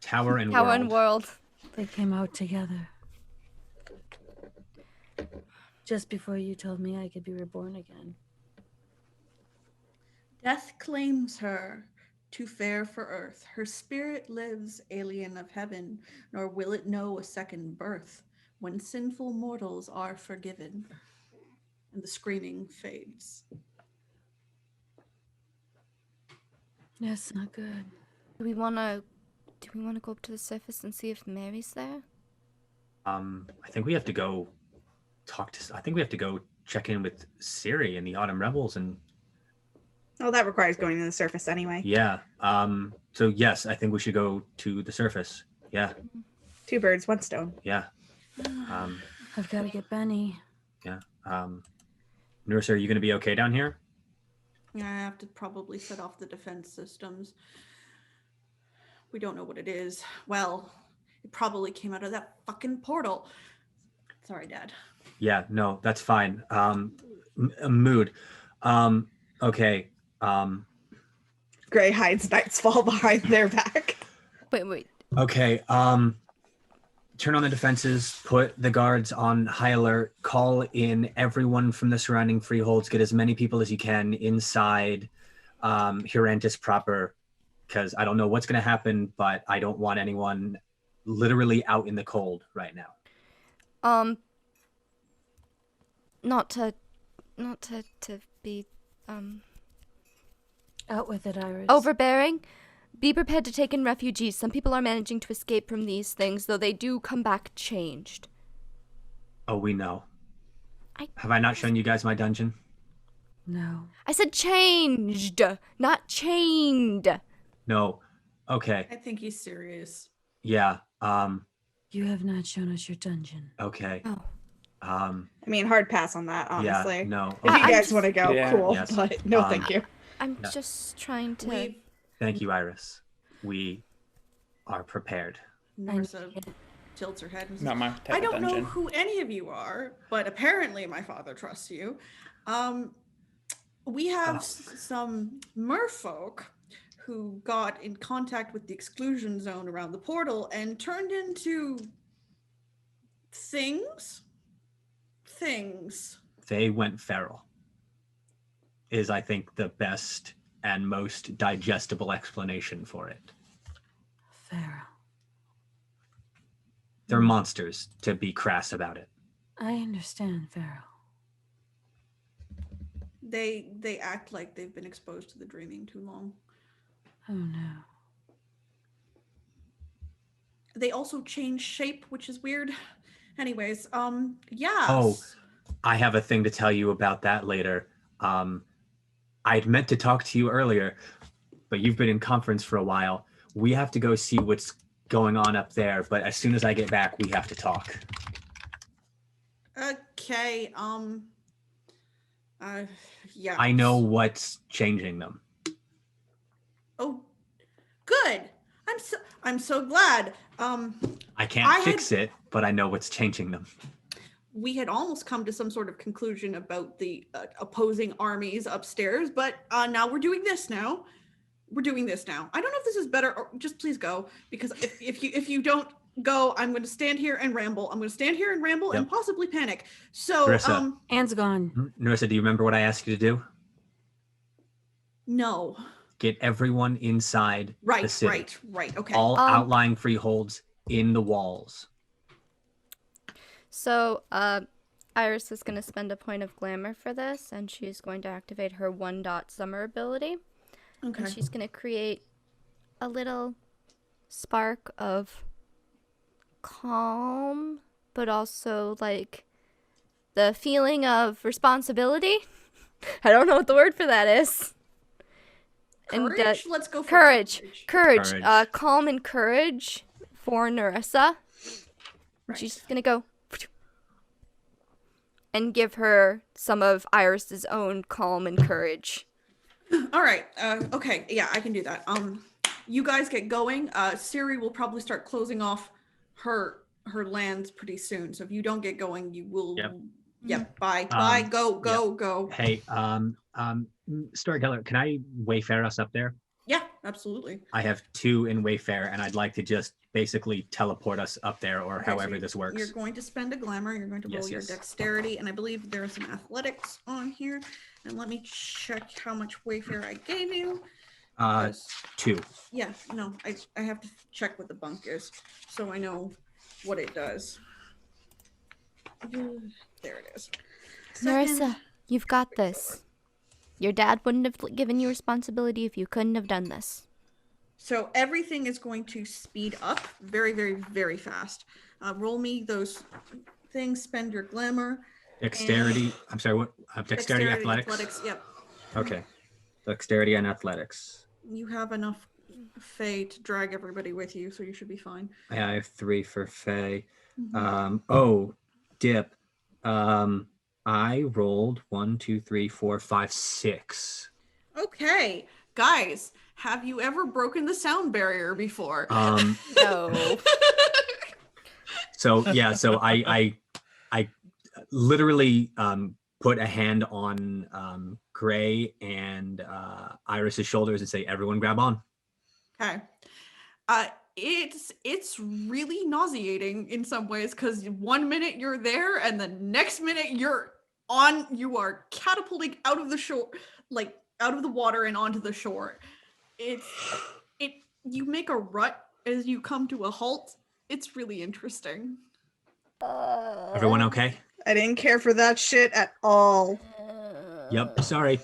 Tower and Tower World. and World. They came out together. Just before you told me I could be reborn again. Death claims her, too fair for earth. Her spirit lives, alien of heaven, nor will it know a second birth when sinful mortals are forgiven. And the screaming fades. That's not good. Do we wanna go up to the surface and see if Mary's there? I think we have to go check in with Ciri and the Autumn Rebels and Oh, that requires going to the surface anyway. yeah. So yes, I think we should go to the surface. Yeah. 2 birds, 1 stone. Yeah. I've got to get Benny. Yeah. Nurse, are you going to be okay down here? Yeah, I have to probably set off the defense systems. We don't know what it is. Well, it probably came out of that fucking portal. Sorry, Dad. Yeah, no, that's fine. Mood. Okay. Gray hides Night's Fall behind their back. Wait. Okay. Turn on the defenses, put the guards on high alert, call in everyone from the surrounding freeholds, get as many people as you can inside Hurantis proper, because I don't know what's going to happen, but I don't want anyone literally out in the cold right now. Not to be Out with it, Iris. overbearing. Be prepared to take in refugees. Some people are managing to escape from these things, though they do come back changed. Oh, we know. I- Have I not shown you guys my dungeon? No. I said changed, not chained. No. Okay. I think he's serious. Yeah. You have not shown us your dungeon. Okay. Oh. I mean, hard pass on that, honestly. Yeah, no. If you I'm guys just- want to go, Yeah. cool. Yes. But no, thank you. I'm No. just trying to. We Thank you, Iris. We are prepared. Narissa tilts her head and says, Not my type I of don't know dungeon. who any of you are, but apparently my father trusts you. We have some merfolk who got in contact with the exclusion zone around the portal and turned into things. They went feral. Is, I think, the best and most digestible explanation for it. Feral. They're monsters, to be crass about it. I understand feral. They act like they've been exposed to the dreaming too long. Oh no. They also change shape, which is weird. Anyways, yeah. Oh, I have a thing to tell you about that later. I'd meant to talk to you earlier, but you've been in conference for a while. We have to go see what's going on up there, but as soon as I get back, we have to talk. Okay, Yeah. I know what's changing them. Oh, good. I'm so glad. I can't fix it, but I know what's changing them. We had almost come to some sort of conclusion about the opposing armies upstairs, but now we're doing this now. We're doing this now. I don't know if this is better, or just please go, because if you don't go, I'm going to stand here and ramble. I'm going to stand here and ramble and possibly panic. So, Marissa, Anne's gone. Marissa, do you remember what I asked you to do? No. Get everyone inside the city. Right. Okay. All outlying freeholds in the walls. So, Iris is going to spend a point of glamour for this, and she's going to activate her 1-dot summer ability. Okay. And she's going to create a little spark of calm, but also, like, the feeling of responsibility. I don't know what the word for that is. Courage? Let's go for courage. Courage. Calm and courage for Narissa. Right. She's going to go and give her some of Iris's own calm and courage. All right. Okay. Yeah, I can do that. You guys get going. Siri will probably start closing off her lands pretty soon. So if you don't get going, you will. Yep. Bye. Bye. Go. Hey, Storyteller, can I Wayfare us up there? Yeah, absolutely. I have 2 in Wayfare, and I'd like to just basically teleport us up there, or Okay, however so this works. You're going to spend a glamour. You're going to roll your dexterity, and I believe there are some athletics on here. And let me check how much Wayfare I gave you. 2. Yeah, no, I have to check what the bunk is, so I know what it does. There it is. Narissa, you've got this. Your dad wouldn't have given you responsibility if you couldn't have done this. So everything is going to speed up very, very, very fast. Roll me those things. Spend your glamour. Dexterity. I'm sorry. What? Dexterity, athletics. Yep. Okay. Dexterity and athletics. You have enough Fae to drag everybody with you, so you should be fine. Yeah, I have 3 for Fae. Mm-hmm. Dip. I rolled 1, 2, 3, 4, 5, 6. Okay, guys, have you ever broken the sound barrier before? No. So I literally put a hand on Gray and Iris's shoulders and say, "Everyone, grab on." Okay. It's really nauseating in some ways, because 1 minute you're there and the next minute you are catapulting out of the shore, like out of the water and onto the shore. You make a rut as you come to a halt. It's really interesting. Everyone okay? I didn't care for that shit at all. Yep. Sorry.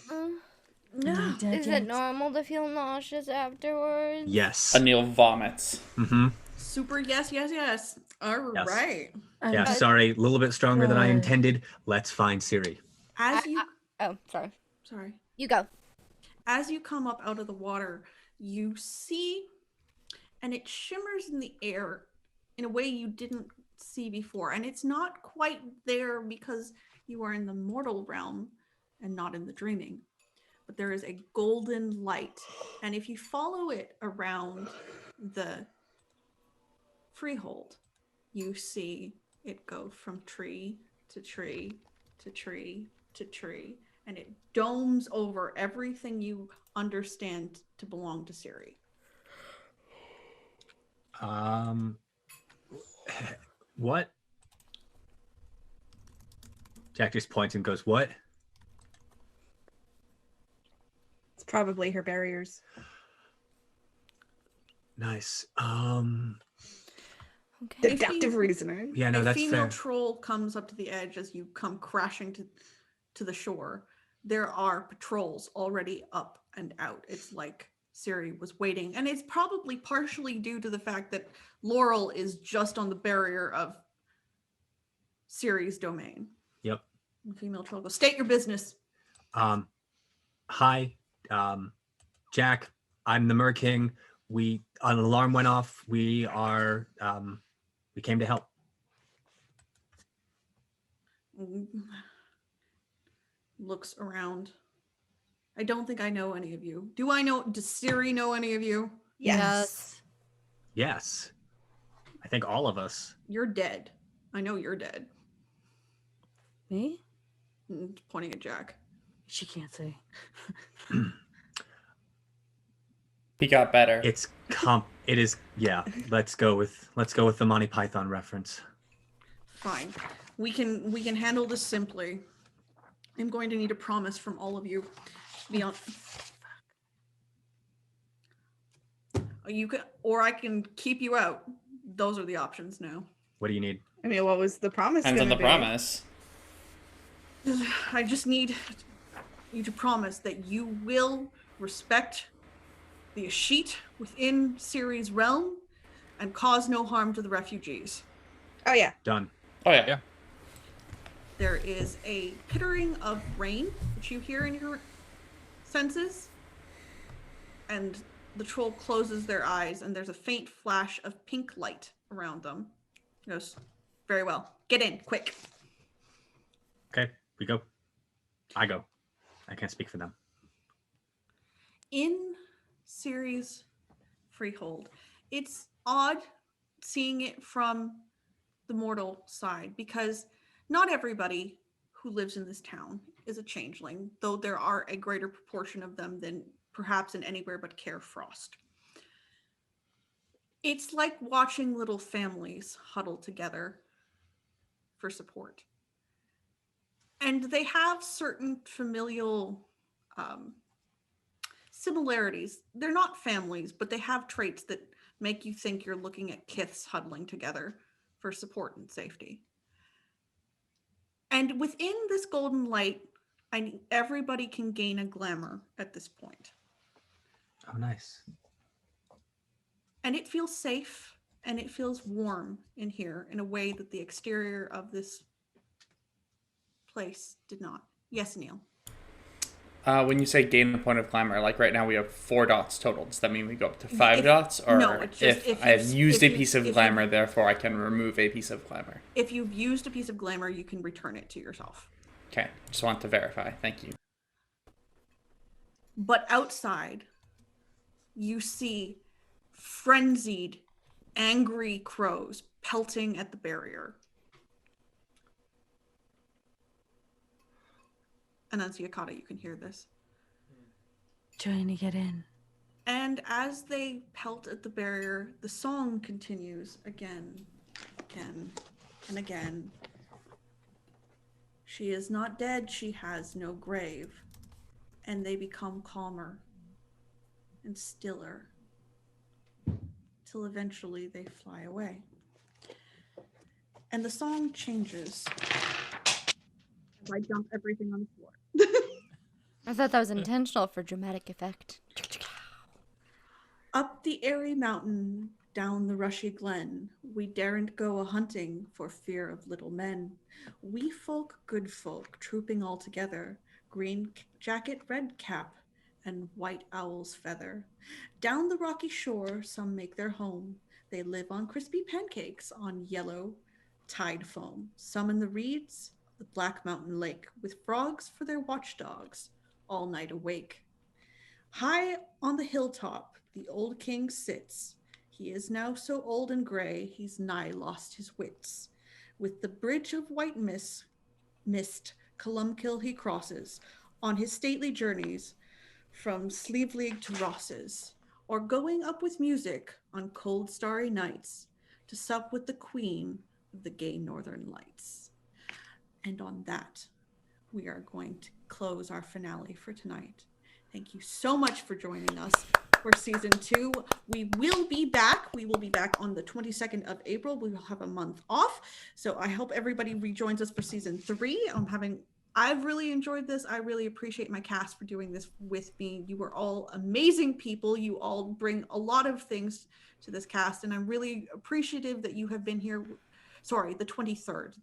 Is it normal to feel nauseous afterwards? Yes. Anil vomits. Mm-hmm. Super yes. All right. Yeah, sorry. A little bit stronger than I intended. Let's find Siri. Sorry. You go. As you come up out of the water, you see, and it shimmers in the air in a way you didn't see before. And it's not quite there because you are in the mortal realm and not in the dreaming. But there is a golden light. And if you follow it around the freehold, you see it go from tree to tree to tree to tree. And it domes over everything you understand to belong to Siri. What? Jack just points and goes, "What?" It's probably her barriers. Nice. Okay. Deductive reasoning. Yeah, no, a that's female fair. troll comes up to the edge as you come crashing to the shore. There are patrols already up and out. It's like Siri was waiting, and it's probably partially due to the fact that Laurel is just on the barrier of Siri's domain. Yep. The female troll goes, "State your business." Hi, Jack. I'm the Mer King. An alarm went off. We came to help. looks around. I don't think I know any of you. Does Siri know any of you? Yes. Yes. I think all of us. You're dead. I know you're dead. Me? Pointing at Jack. She can't say. He got better. It is, yeah. Let's go with the Monty Python reference. Fine. We can handle this simply. I'm going to need a promise from all of you. You can, or I can keep you out. Those are the options now. What do you need? I mean, what was the promise? Depends on gonna the be? promise. I just need you to promise that you will respect the Ashit within Siri's realm and cause no harm to the refugees. Oh yeah. Done. Oh yeah. Yeah. There is a pittering of rain, which you hear in your senses, and the troll closes their eyes, and there's a faint flash of pink light around them. He goes, very well. Get in, quick. Okay, we go. I go. I can't speak for them. In Siri's freehold, it's odd seeing it from the mortal side because not everybody who lives in this town is a changeling, though there are a greater proportion of them than perhaps in anywhere but Carefrost. It's like watching little families huddle together for support. And they have certain familial similarities. They're not families, but they have traits that make you think you're looking at kiths huddling together for support and safety. And within this golden light, everybody can gain a glamour at this point. Oh, nice. And it feels safe and it feels warm in here in a way that the exterior of this place did not. Yes, Neil. When you say gain a point of glamour, like right now we have 4 dots total. Does that mean we go up to 5 dots? Or no, it's just if I have used a piece of glamour, therefore I can remove a piece of glamour? If you've used a piece of glamour, you can return it to yourself. Okay, just want to verify. Thank you. But outside, you see frenzied, angry crows pelting at the barrier. Annunciacata, you can hear this. Trying to get in. And as they pelt at the barrier, the song continues again, and again. She is not dead, she has no grave. And they become calmer and stiller till eventually they fly away. And the song changes. I dump everything on the floor. I thought that was intentional for dramatic effect. Up the airy mountain, down the rushy glen, we daren't go a-hunting for fear of little men. We folk, good folk, trooping all together, green jacket, red cap, and white owl's feather. Down the rocky shore, some make their home. They live on crispy pancakes on yellow tide foam. Some in the reeds, the Black Mountain Lake, with frogs for their watchdogs, all night awake. High on the hilltop, the old king sits. He is now so old and gray, he's nigh lost his wits. With the bridge of white mist, Columkill he crosses, on his stately journeys from Sleeveleague to Ross's, or going up with music on cold starry nights to sup with the queen of the gay northern lights. And on that, we are going to close our finale for tonight. Thank you so much for joining us for season 2. We will be back. We will be back on the 22nd of April. We will have a month off. So I hope everybody rejoins us for season 3. I've really enjoyed this. I really appreciate my cast for doing this with me. You are all amazing people. You all bring a lot of things to this cast, and I'm really appreciative that you have been here. Sorry, the 23rd.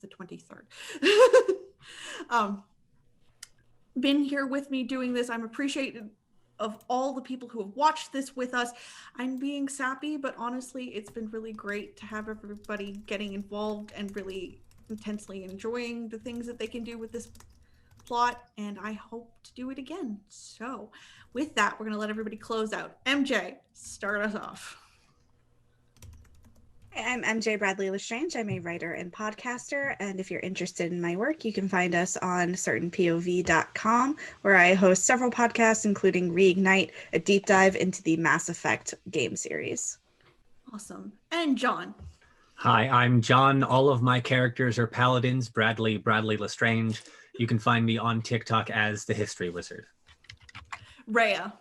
Been here with me doing this. I'm appreciative of all the people who have watched this with us. I'm being sappy, but honestly, it's been really great to have everybody getting involved and really intensely enjoying the things that they can do with this plot, and I hope to do it again. So with that, we're going to let everybody close out. MJ, start us off. I'm MJ Bradley Lestrange. I'm a writer and podcaster, and if you're interested in my work, you can find us on certainpov.com, where I host several podcasts, including Reignite, a deep dive into the Mass Effect game series. Awesome. And John. Hi, I'm John. All of my characters are paladins. Bradley Lestrange. You can find me on TikTok as the History Wizard. Rhea.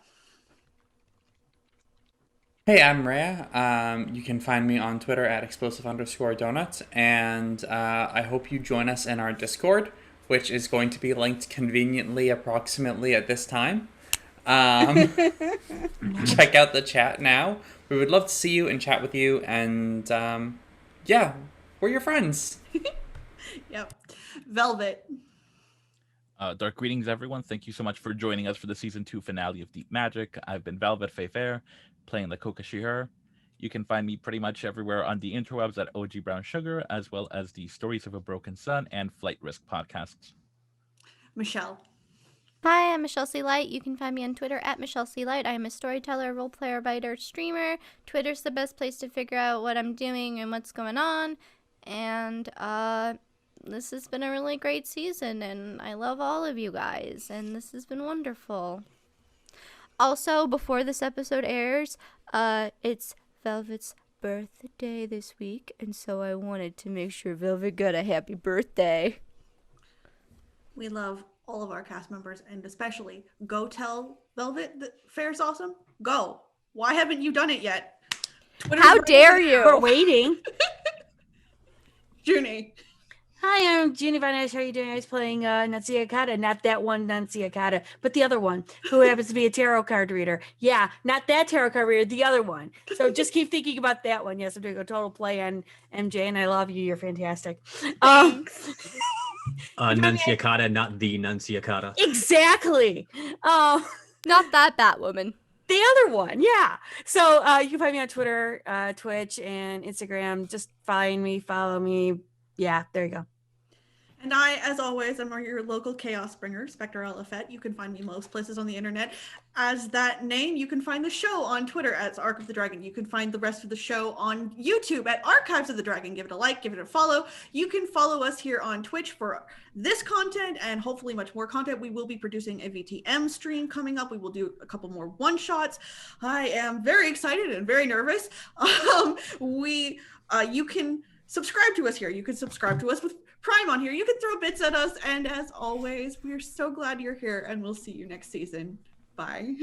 Hey, I'm Rhea. You can find me on Twitter at explosive_donuts, and I hope you join us in our Discord, which is going to be linked conveniently approximately at this time. Check out the chat now. We would love to see you and chat with you, and yeah, we're your friends. Yep. Velvet. Dark greetings, everyone. Thank you so much for joining us for the Season 2 finale of Deep Magic. I've been Velvet Fair, playing the Shihir. You can find me pretty much everywhere on the interwebs at OG Brown Sugar, as well as the Stories of a Broken Sun and Flight Risk podcasts. Michelle. Hi, I'm Michelle C. Light. You can find me on Twitter at Michelle C. Light. I am a storyteller, role player, writer, streamer. Twitter's the best place to figure out what I'm doing and what's going on. And this has been a really great season, and I love all of you guys, and this has been wonderful. Also, before this episode airs, it's Velvet's birthday this week, and so I wanted to make sure Velvet got a happy birthday. We love all of our cast members, and especially go tell Velvet that Fair's awesome. Go. Why haven't you done it yet? How dare you? We're waiting. Junie. Hi, I'm Junie Vanish. How are you doing? I was playing Nuncia Kata, not that one Nuncia Kata, but the other one, who happens to be a tarot card reader. Yeah, not that tarot card reader, the other one. So just keep thinking about that one. Yes, I'm doing a total play on MJ, and I love you. You're fantastic. Nuncia Kata, not the Nuncia Kata. Exactly. Not that Batwoman. The other one, yeah. So you can find me on Twitter, Twitch, and Instagram. Just find me, follow me. Yeah, there you go. And I, as always, am your local chaos bringer, Spectre Elefet. You can find me most places on the internet as that name. You can find the show on Twitter as Arc of the Dragon. You can find the rest of the show on YouTube at Archives of the Dragon. Give it a like, give it a follow. You can follow us here on Twitch for this content and hopefully much more content. We will be producing a VTM stream coming up. We will do a couple more one-shots. I am very excited and very nervous. You can subscribe to us here. You can subscribe to us with Prime on here. You can throw bits at us. And as always, we're so glad you're here, and we'll see you next season. Bye.